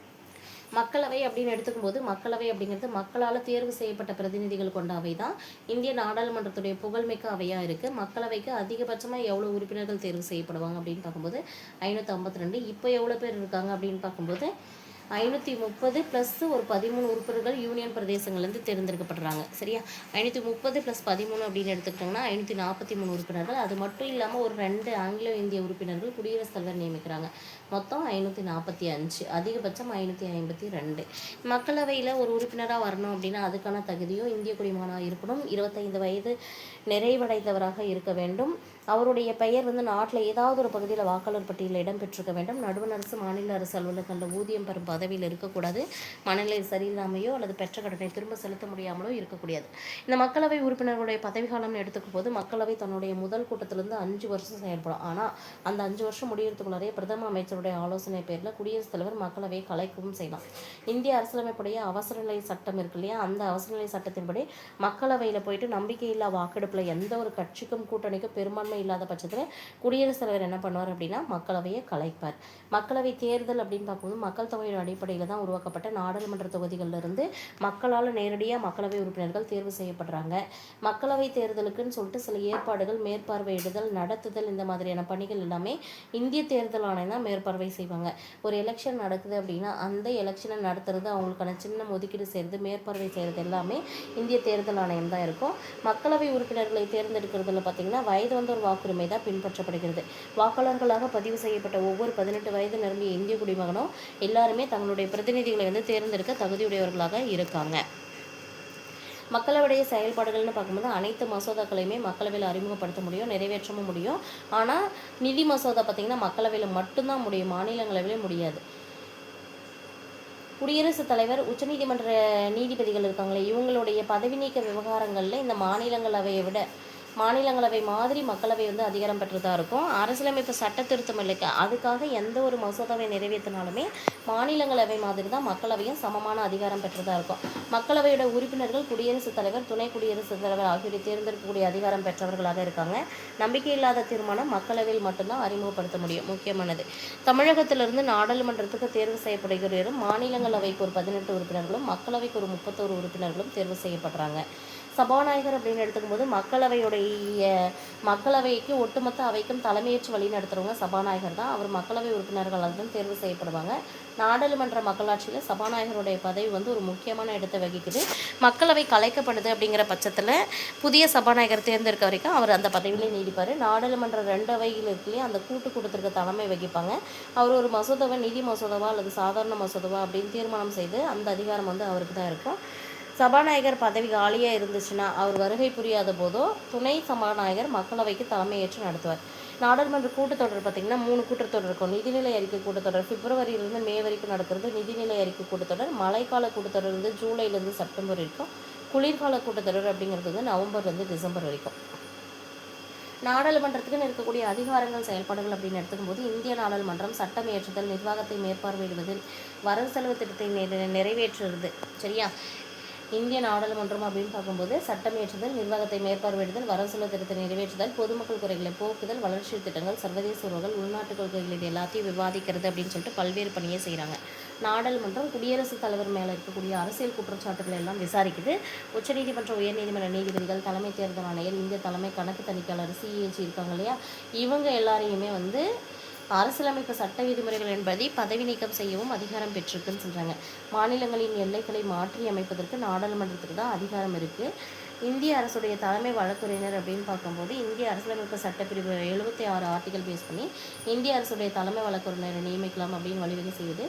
மக்களவை அப்படின்னு எடுத்துக்கும்போது மக்களவை அப்படிங்கிறது மக்களால் தேர்வு செய்யப்பட்ட பிரதிநிதிகள் கொண்ட அவை தான். இந்திய நாடாளுமன்றத்துடைய புகழ்மிக்க அவையாக இருக்குது. மக்களவைக்கு அதிகபட்சமாக எவ்வளோ உறுப்பினர்கள் தேர்வு செய்யப்படுவாங்க அப்படின்னு பார்க்கும்போது 552. இப்போ எவ்வளோ பேர் இருக்காங்க அப்படின்னு பார்க்கும்போது 530 ப்ளஸ் ஒரு 13 உறுப்பினர்கள் யூனியன் பிரதேசங்கள்லேருந்து தேர்ந்தெடுக்கப்படுறாங்க. சரியா, 530 + 13 அப்படின்னு எடுத்துக்கிட்டோம்னா 543 உறுப்பினர்கள். அது மட்டும் இல்லாமல் ஒரு 2 ஆங்கிலோ இந்திய உறுப்பினர்கள் குடியரசுத் தலைவர் நியமிக்கிறாங்க. மொத்தம் 545, அதிகபட்சம் 552. மக்களவையில் ஒரு உறுப்பினராக வரணும் அப்படின்னா அதுக்கான தகுதியும் இந்திய குடிமகனாக இருக்கணும், 25 வயது நிறைவடைந்தவராக இருக்க வேண்டும், அவருடைய பெயர் வந்து நாட்டில் ஏதாவது ஒரு பகுதியில் வாக்காளர் பட்டியலில் இடம்பெற்றிருக்க வேண்டும். நடுவண் அரசு மாநில அரசு அலுவலகங்களில் ஊதியம் பெறும் பதவியில் இருக்கக்கூடாது. மனநிலை சரியில்லாமையோ அல்லது பெற்ற கடனை திரும்ப செலுத்த முடியாமலோ இருக்கக்கூடாது. இந்த மக்களவை உறுப்பினர்களுடைய பதவிக்காலம்னு எடுத்துக்கும் போது மக்களவை தன்னுடைய முதல் கூட்டத்திலிருந்து 5 வருஷம் செயல்படும். ஆனால் அந்த 5 வருஷம் முடியறதுக்குள்ளாரே பிரதம அமைச்சருடைய ஆலோசனை பேரில் குடியரசுத் தலைவர் மக்களவையை கலைக்கவும் செய்யலாம். இந்திய அரசியலமைப்புடைய அவசரநிலை சட்டம் இருக்கு இல்லையா, அந்த அவசரநிலை சட்டத்தின்படி மக்களவையில் போயிட்டு நம்பிக்கையில்லா வாக்கெடுப்பில் எந்த ஒரு கட்சிக்கும் கூட்டணிக்கும் பெரும்பான்மை இல்லாத பட்சத்தில் குடியரசுத் தலைவர் என்ன பண்ணுவார் அப்படின்னா மக்களவையை கலைப்பார். மக்களவை தேர்தல் அப்படின்னு பார்க்கும்போது மக்கள் தொகையின் அடிப்படையில் தான் உருவாக்கப்பட்ட நாடாளுமன்ற தொகுதிகளில் இருந்து மக்களால் நேரடியாக மக்களவை உறுப்பினர்கள் தேர்வு செய்யப்படுறாங்க. மக்களவை தேர்தலுக்குன்னு சொல்லிட்டு சில ஏற்பாடுகள், மேற்பார்வையிடுதல், நடத்துதல், இந்த மாதிரியான பணிகள் எல்லாமே இந்திய தேர்தல் ஆணையம் தான் மேற்பார்வை செய்வாங்க. ஒரு எலெக்ஷன் நடக்குது அப்படின்னா அந்த எலெக்ஷனை நடத்துறது, அவங்களுக்கான சின்னம் ஒதுக்கீடு செய்கிறது, மேற்பார்வை செய்கிறது எல்லாமே இந்திய தேர்தல் ஆணையம் தான் இருக்கும். மக்களவை உறுப்பினர்களை தேர்ந்தெடுக்கிறதுல பார்த்தீங்கன்னா வயது வந்தோர் வாக்குரிமை தான் பின்பற்றப்படுகிறது. வாக்காளர்களாக பதிவு செய்யப்பட்ட ஒவ்வொரு 18 வயது நிரம்பிய இந்திய குடிமகனும் எல்லாருமே தங்களுடைய பிரதிநிதிகளை வந்து தேர்ந்தெடுக்க தகுதியுடையவர்களாக இருக்காங்க. மக்களவையுடைய செயல்பாடுகள்னு பார்க்கும்போது அனைத்து மசோதாக்களையுமே மக்களவையில் அறிமுகப்படுத்த முடியும், நிறைவேற்றவும் முடியும். ஆனால் நிதி மசோதா பார்த்திங்கன்னா மக்களவையில் மட்டும்தான் முடியும், மாநிலங்களவையில் முடியாது. குடியரசுத் தலைவர், உச்சநீதிமன்ற நீதிபதிகள் இருக்காங்களே, இவங்களுடைய பதவி நீக்க விவகாரங்களில் இந்த மாநிலங்களவையை விட மாநிலங்களவை மாதிரி மக்களவை வந்து அதிகாரம் பெற்றதாக இருக்கும். அரசியலமைப்பு சட்ட திருத்தம் இல்லைக்கு அதுக்காக எந்த ஒரு மசோதாவை நிறைவேற்றினாலுமே மாநிலங்களவை மாதிரி தான் மக்களவையும் சமமான அதிகாரம் பெற்றதாக இருக்கும். மக்களவையோட உறுப்பினர்கள் குடியரசுத் தலைவர், துணை குடியரசுத் தலைவர் ஆகியோரை தேர்ந்தெடுக்கக்கூடிய அதிகாரம் பெற்றவர்களாக இருக்காங்க. நம்பிக்கையில்லாத தீர்மானம் மக்களவையில் மட்டும்தான் அறிமுகப்படுத்த முடியும். முக்கியமானது, தமிழகத்திலிருந்து நாடாளுமன்றத்துக்கு தேர்வு செய்யப்படுகிறவரும் மாநிலங்களவைக்கு ஒரு 18 உறுப்பினர்களும் மக்களவைக்கு ஒரு 31 உறுப்பினர்களும் தேர்வு செய்யப்படுறாங்க. சபாநாயகர் அப்படின்னு எடுத்துக்கும்போது மக்களவைக்கு ஒட்டுமொத்த அவைக்கும் தலைமையேற்று வழி நடத்துகிறவங்க சபாநாயகர் தான். அவர் மக்களவை உறுப்பினர்களால் தான் தேர்வு செய்யப்படுவாங்க. நாடாளுமன்ற மக்களாட்சியில் சபாநாயகருடைய பதவி வந்து ஒரு முக்கியமான இடத்தை வகிக்குது. மக்களவை கலைக்கப்படுது அப்படிங்கிற பட்சத்தில் புதிய சபாநாயகர் தேர்ந்தெடுக்க வரைக்கும் அவர் அந்த பதவியிலே நீடிப்பார். நாடாளுமன்ற 2 அவைகள் இருக்குல்லையே, அந்த கூட்டத்திற்கு தலைமை வகிப்பாங்க. அவர் ஒரு மசோதாவை நிதி மசோதாவா அல்லது சாதாரண மசோதாவா அப்படின்னு தீர்மானம் செய்து அந்த அதிகாரம் வந்து அவருக்கு தான் இருக்கும். சபாநாயகர் பதவி காலியாக இருந்துச்சுன்னா அவர் வருகை புரியாத போதோ துணை சபாநாயகர் மக்களவைக்கு தலைமையேற்று நடத்துவார். நாடாளுமன்ற கூட்டத்தொடர் பார்த்திங்கன்னா 3 கூட்டத்தொடர் இருக்கும். நிதிநிலை அறிக்கை கூட்டத்தொடர் பிப்ரவரியிலிருந்து மே வரைக்கும் நடக்கிறது நிதிநிலை அறிக்கை கூட்டத்தொடர். மழைக்கால கூட்டத்தொடர் வந்து ஜூலைலேருந்து செப்டம்பர் வரைக்கும். குளிர்கால கூட்டத்தொடர் அப்படிங்கிறது வந்து நவம்பர்லேருந்து டிசம்பர் வரைக்கும். நாடாளுமன்றத்துக்குன்னு இருக்கக்கூடிய அதிகாரங்கள், செயல்பாடுகள் அப்படின்னு எடுத்துக்கும்போது இந்திய நாடாளுமன்றம் சட்டம் இயற்றுதல், நிர்வாகத்தை மேற்பார்வையிடுவதில், வரவு செலவு திட்டத்தை நிறைவேற்றுறது. சரியா? இந்திய நாடாளுமன்றம் அப்படின்னு பார்க்கும்போது சட்டம் இயற்றுதல், நிர்வாகத்தை மேற்பார்வையிடுதல், வரவு செலவு திட்டத்தை நிறைவேற்றுதல், பொதுமக்கள் குறைகளை போக்குதல், வளர்ச்சி திட்டங்கள், சர்வதேச உறவுகள், உள்நாட்டு கொள்கைகள், இது எல்லாத்தையும் விவாதிக்கிறது அப்படின்னு சொல்லிட்டு பல்வேறு பணியை செய்கிறாங்க. நாடாளுமன்றம் குடியரசுத் தலைவர் மேலே இருக்கக்கூடிய அரசியல் குற்றச்சாட்டுகளை எல்லாம் விசாரிக்குது. உச்சநீதிமன்ற, உயர்நீதிமன்ற நீதிபதிகள், தலைமை தேர்தல் ஆணையர், இந்திய தலைமை கணக்கு தணிக்கையாளர் சிஏஜி இருக்காங்க இல்லையா, இவங்க எல்லாரையுமே வந்து அரசியலமைப்பு சட்ட விதிமுறைகள் என்பதை பதவி நீக்கம் செய்யவும் அதிகாரம் பெற்றிருக்குன்னு சொல்கிறாங்க. மாநிலங்களின் எல்லைகளை மாற்றி அமைப்பதற்கு நாடாளுமன்றத்துக்கு தான் அதிகாரம் இருக்குது. இந்திய அரசுடைய தலைமை வழக்குரைஞர் அப்படின்னு பார்க்கும்போது இந்திய அரசியலமைப்பு சட்டப்பிரிவு 76 ஆர்டிகல் பேஸ் பண்ணி இந்திய அரசுடைய தலைமை வழக்குரைஞரை நியமிக்கலாம் அப்படின்னு வழிவகை செய்யுது.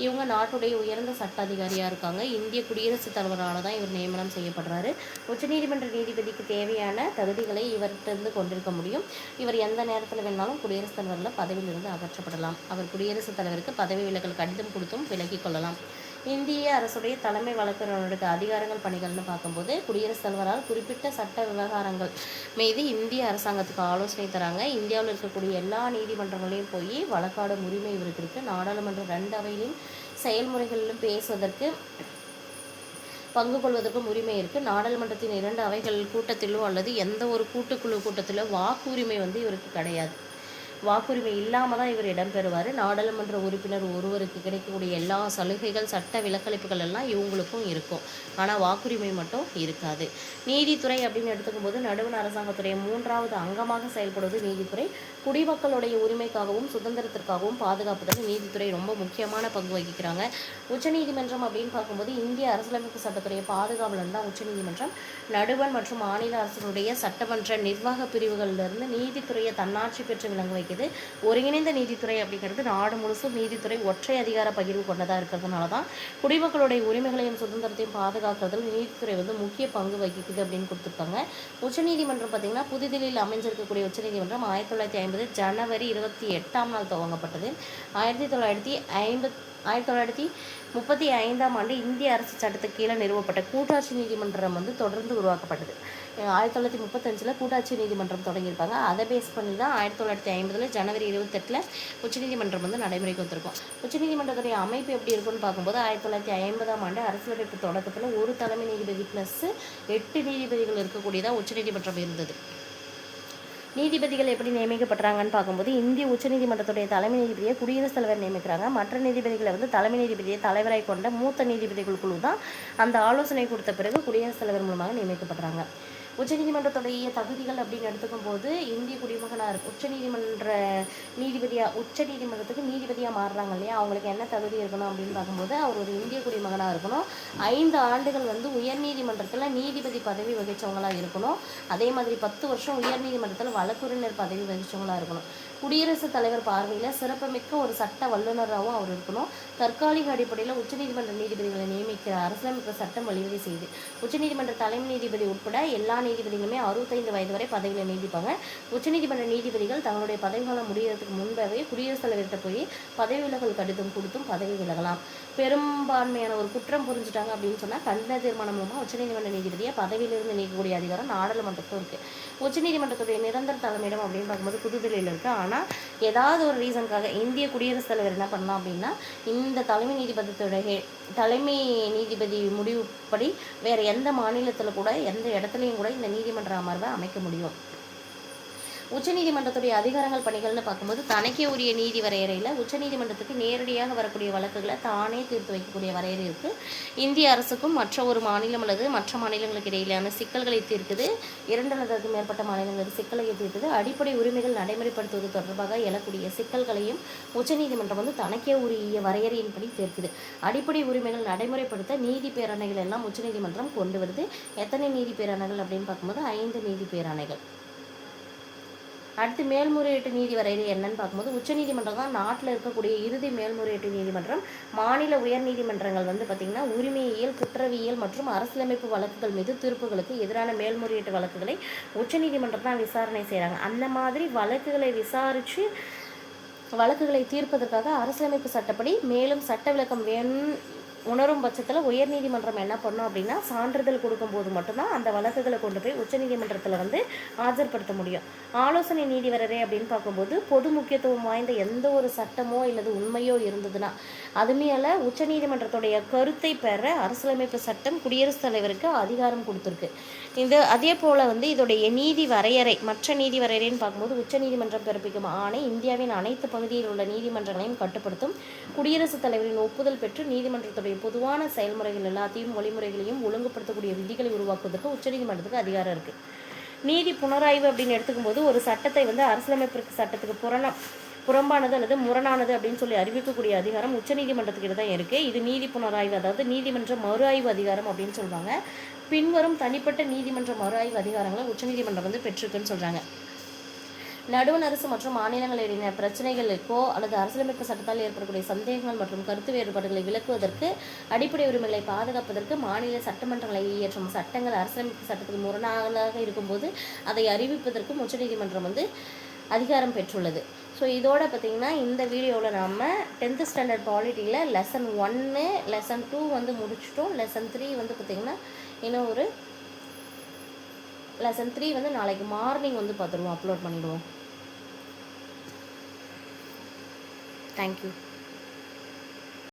இவங்க நாட்டுடைய உயர்ந்த சட்ட அதிகாரியாக இருக்காங்க. இந்திய குடியரசுத் தலைவரால் தான் இவர் நியமனம் செய்யப்படுறாரு. உச்சநீதிமன்ற நீதிபதிக்கு தேவையான தகுதிகளை இவர்கிட்ட கொண்டிருக்க முடியும். இவர் எந்த நேரத்தில் வேணாலும் குடியரசுத் தலைவரில் பதவியிலிருந்து அகற்றப்படலாம். அவர் குடியரசுத் தலைவருக்கு பதவி விலகல் கடிதம் கொடுத்தும் விலகிக் கொள்ளலாம். இந்திய அரசுடைய தலைமை வழக்கறிஞருக்கு அதிகாரங்கள், பணிகள்னு பார்க்கும்போது குடியரசுத் தலைவரால் குறிப்பிட்ட சட்ட விவகாரங்கள் மீது இந்திய அரசாங்கத்துக்கு ஆலோசனை தராங்க. இந்தியாவில் இருக்கக்கூடிய எல்லா நீதிமன்றங்களையும் போய் வழக்காடும் உரிமை இவருக்கு இருக்குது. நாடாளுமன்ற 2 அவையிலும் செயல்முறைகளிலும் பேசுவதற்கு, பங்கு கொள்வதற்கும் உரிமை இருக்குது. நாடாளுமன்றத்தின் 2 அவைகள் கூட்டத்திலோ அல்லது எந்த ஒரு கூட்டுக்குழு கூட்டத்திலோ வாக்குரிமை வந்து இவருக்கு கிடையாது. வாக்குரிமை இல்லாமல் தான் இவர் இடம்பெறுவார். நாடாளுமன்ற உறுப்பினர் ஒருவருக்கு கிடைக்கக்கூடிய எல்லா சலுகைகள், சட்ட விலக்களிப்புகள் எல்லாம் இவங்களுக்கும் இருக்கும். ஆனால் வாக்குரிமை மட்டும் இருக்காது. நீதித்துறை அப்படின்னு எடுத்துக்கும்போது நடுவண் அரசாங்கத்துடைய 3வது அங்கமாக செயல்படுவது நீதித்துறை. குடிமக்களுடைய உரிமைக்காகவும் சுதந்திரத்திற்காகவும் பாதுகாப்பதற்கு நீதித்துறை ரொம்ப முக்கியமான பங்கு வகிக்கிறாங்க. உச்சநீதிமன்றம் அப்படின்னு பார்க்கும்போது இந்திய அரசியலமைப்பு சட்டத்துடைய பாதுகாவலன் தான் உச்சநீதிமன்றம். நடுவண் மற்றும் மாநில அரசுடைய சட்டமன்ற நிர்வாக பிரிவுகளிலிருந்து நீதித்துறையை தன்னாட்சி பெற்று விளங்க கிடைக்கிது. ஒருங்கிணைந்த நீதித்துறை அப்படிங்கிறது நாடு முழுசும் நீதித்துறை ஒற்றை அதிகார பகிர்வு கொண்டதாக இருக்கிறதுனால தான் குடிமக்களுடைய உரிமைகளையும் சுதந்திரத்தையும் பாதுகாக்கிறதுல நீதித்துறை வந்து முக்கிய பங்கு வகிக்குது அப்படின்னு கொடுத்துருக்காங்க. உச்சநீதிமன்றம் பார்த்திங்கன்னா புதுதில்லியில் அமைஞ்சிருக்கக்கூடிய உச்சநீதிமன்றம் 1950 ஜனவரி 28ஆம் நாள் துவங்கப்பட்டது. 1935ஆம் ஆண்டு இந்திய அரசு சட்டத்துக்கு கீழே நிறுவப்பட்ட கூட்டாட்சி நீதிமன்றம் வந்து தொடர்ந்து உருவாக்கப்பட்டது. 1935 கூட்டாட்சி நீதிமன்றம் தொடங்கியிருப்பாங்க. அதை பேஸ் பண்ணி தான் 1950 ஜனவரி 28 உச்சநீதிமன்றம் வந்து நடைமுறைக்கு வந்திருக்கும். உச்சநீதிமன்றத்துடைய அமைப்பு எப்படி இருக்குன்னு பார்க்கும்போது 1950ஆம் ஆண்டு அரசியலமைப்பு தொடக்கத்தில் ஒரு தலைமை நீதிபதி ப்ளஸ் 8 நீதிபதிகள் இருக்கக்கூடியதாக உச்சநீதிமன்றம் இருந்தது. நீதிபதிகள் எப்படி நியமிக்கப்படுறாங்கன்னு பார்க்கும்போது இந்திய உச்சநீதிமன்றத்துடைய தலைமை நீதிபதியை குடியரசுத் தலைவர் நியமிக்கிறாங்க. மற்ற நீதிபதிகளை வந்து தலைமை நீதிபதியை தலைவராய் கொண்ட மூத்த நீதிபதிகள் குழு தான் அந்த ஆலோசனை கொடுத்த பிறகு குடியரசுத் தலைவர் மூலமாக நியமிக்கப்படுறாங்க. உச்சநீதிமன்றத்துடைய தகுதிகள் அப்படின்னு எடுத்துக்கும் போது இந்திய குடிமகனாக உச்சநீதிமன்றத்துக்கு நீதிபதியாக மாறுறாங்க இல்லையா, அவங்களுக்கு என்ன தகுதி இருக்கணும் அப்படின்னு பார்க்கும்போது அவர் ஒரு இந்திய குடிமகனாக இருக்கணும். 5 ஆண்டுகள் வந்து உயர்நீதிமன்றத்தில் நீதிபதி பதவி வகித்தவங்களாக இருக்கணும். அதே மாதிரி 10 வருஷம் உயர்நீதிமன்றத்தில் வழக்குரைஞர் பதவி வகித்தவங்களாக இருக்கணும். குடியரசுத் தலைவர் பார்வையில் சிறப்புமிக்க ஒரு சட்ட வல்லுநராகவும் அவர் இருக்கணும். தற்காலிக அடிப்படையில் உச்சநீதிமன்ற நீதிபதிகளை நியமிக்கிற அரசியலமைப்பு சட்டம் வழிவகை செய்யுது. உச்சநீதிமன்ற தலைமை நீதிபதி உட்பட எல்லா நீதிபதிகளுமே 65 வயது வரை பதவியில் நீடிப்பாங்க. உச்சநீதிமன்ற நீதிபதிகள் தங்களுடைய பதவிகாலம் முடிகிறதுக்கு முன்பாகவே குடியரசுத் தலைவர்கிட்ட போய் பதவி விலகல் கடிதம் கொடுத்தும் பதவி விலகலாம். பெரும்பான்மையான ஒரு குற்றம் புரிஞ்சுட்டாங்க அப்படின்னு சொன்னால் கண்டன தீர்மானம் மூலமாக உச்சநீதிமன்ற நீதிபதியை பதவியிலிருந்து நீக்கக்கூடிய அதிகாரம் நாடாளுமன்றத்துக்கும் இருக்குது. உச்சநீதிமன்றத்துடைய நிரந்தர தலைமையிடம் அப்படின்னு பார்க்கும்போது புதுதில்லியில் இருக்குது. ஆனால் ஏதாவது ஒரு ரீசனுக்காக இந்திய குடியரசுத் தலைவர் என்ன பண்ணலாம் அப்படின்னா இந்த தலைமை நீதிபதி முடிவுப்படி வேறு எந்த மாநிலத்தில் கூட எந்த இடத்துலையும் கூட இந்த நீதிமன்ற அமர்வை அமைக்க முடியும். உச்சநீதிமன்றத்துடைய அதிகாரங்கள் பணிகள்னு பார்க்கும்போது தனக்கே உரிய நீதி வரையறையில் உச்சநீதிமன்றத்துக்கு நேரடியாக வரக்கூடிய வழக்குகளை தானே தீர்த்து வைக்கக்கூடிய வரையறை இருக்குது. இந்திய அரசுக்கும் மற்ற ஒரு மாநிலம் அல்லது மற்ற மாநிலங்களுக்கு இடையிலான சிக்கல்களை தீர்க்குது. 2 அல்லது அதுக்கு மேற்பட்ட மாநிலங்களுக்கு சிக்கலை தீர்க்குது. அடிப்படை உரிமைகள் நடைமுறைப்படுத்துவது தொடர்பாக எழக்கூடிய சிக்கல்களையும் உச்சநீதிமன்றம் வந்து தனக்கே உரிய வரையறையின்படி தீர்க்குது. அடிப்படை உரிமைகள் நடைமுறைப்படுத்த நீதி பேராணைகள் எல்லாம் உச்சநீதிமன்றம் கொண்டு வருது. எத்தனை நீதி பேராணைகள் அப்படின்னு பார்க்கும்போது 5 நீதி பேராணைகள். அடுத்து மேல்முறையீட்டு நீதி வரையறை என்னன்னு பார்க்கும்போது உச்சநீதிமன்றம் தான் நாட்டில் இருக்கக்கூடிய இறுதி மேல்முறையீட்டு நீதிமன்றம். மாநில உயர்நீதிமன்றங்கள் வந்து பார்த்திங்கன்னா உரிமையியல், குற்றவியல் மற்றும் அரசியலமைப்பு வழக்குகள் மீது தீர்ப்புகளுக்கு எதிரான மேல்முறையீட்டு வழக்குகளை உச்சநீதிமன்றம் தான் விசாரணை செய்கிறாங்க. அந்த மாதிரி வழக்குகளை விசாரித்து வழக்குகளை தீர்ப்பதற்காக அரசியலமைப்பு சட்டப்படி மேலும் சட்ட விளக்கம் உணரும் பட்சத்தில் உயர்நீதிமன்றம் என்ன பண்ணும் அப்படின்னா சான்றிதழ் கொடுக்கும்போது மட்டும்தான் அந்த வழக்குகளை கொண்டு போய் உச்சநீதிமன்றத்தில் வந்து ஆஜர்படுத்த முடியும். ஆலோசனை நீதி வரையறை அப்படின்னு பார்க்கும்போது பொது முக்கியத்துவம் வாய்ந்த எந்த ஒரு சட்டமோ இல்லது உண்மையோ இருந்ததுன்னா அது மேலே உச்சநீதிமன்றத்துடைய கருத்தை பெற அரசியலமைப்பு சட்டம் குடியரசுத் தலைவருக்கு அதிகாரம் கொடுத்துருக்கு. அதே போல் வந்து இதோடைய நீதி வரையறை மற்ற நீதி வரையறைன்னு பார்க்கும்போது உச்சநீதிமன்றம் பிறப்பிக்கும் ஆணை இந்தியாவின் அனைத்து பகுதியில் உள்ள நீதிமன்றங்களையும் கட்டுப்படுத்தும். குடியரசுத் தலைவரின் ஒப்புதல் பெற்று நீதிமன்றத்துடைய பொதுவான செயல்முறைகள் எல்லாத்தையும் மொழிமுறைகளையும் ஒழுங்குபடுத்தக்கூடிய விதிகளை உருவாக்குவதற்கு உச்சநீதிமன்றத்துக்கு அதிகாரம் இருக்குது. நீதி புனராய்வு அப்படின்னு எடுத்துக்கும் போது ஒரு சட்டத்தை வந்து அரசியலமைப்பு சட்டத்துக்கு புறம்பானது அல்லது முரணானது அப்படின்னு சொல்லி அறிவிக்கக்கூடிய அதிகாரம் உச்சநீதிமன்றத்துக்கிட்ட தான் இருக்குது. இது நீதி புனராய்வு, அதாவது நீதிமன்ற மறு ஆய்வு அதிகாரம் அப்படின்னு சொல்கிறாங்க. பின்வரும் தனிப்பட்ட நீதிமன்ற மறு ஆய்வு அதிகாரங்களை உச்சநீதிமன்றம் வந்து பெற்றிருக்குன்னு சொல்கிறாங்க. நடுவண் அரசு மற்றும் மாநிலங்களிடையே பிரச்சனைகளுக்கோ அல்லது அரசியலமைப்பு சட்டத்தால் ஏற்படக்கூடிய சந்தேகங்கள் மற்றும் கருத்து வேறுபாடுகளை விளக்குவதற்கு, அடிப்படை உரிமைகளை பாதுகாப்பதற்கு மாநில சட்டமன்றங்களை இயற்றும் சட்டங்கள் அரசியலமைப்பு சட்டத்துக்கு முரணாக இருக்கும்போது அதை அறிவிப்பதற்கும் உச்சநீதிமன்றம் வந்து அதிகாரம் பெற்றுள்ளது. ஸோ இதோட பார்த்திங்கன்னா இந்த வீடியோவில் நாம் 10th ஸ்டாண்டர்ட் பாலிட்டியில் லெசன் 1 லெசன் 2 வந்து முடிச்சிட்டோம். லெசன் 3 வந்து பார்த்திங்கன்னா இன்னும் ஒரு லெசன் 3 வந்து நாளைக்கு மார்னிங் வந்து பார்த்துருவோம், அப்லோட் பண்ணிவிடுவோம். தேங்க்யூ.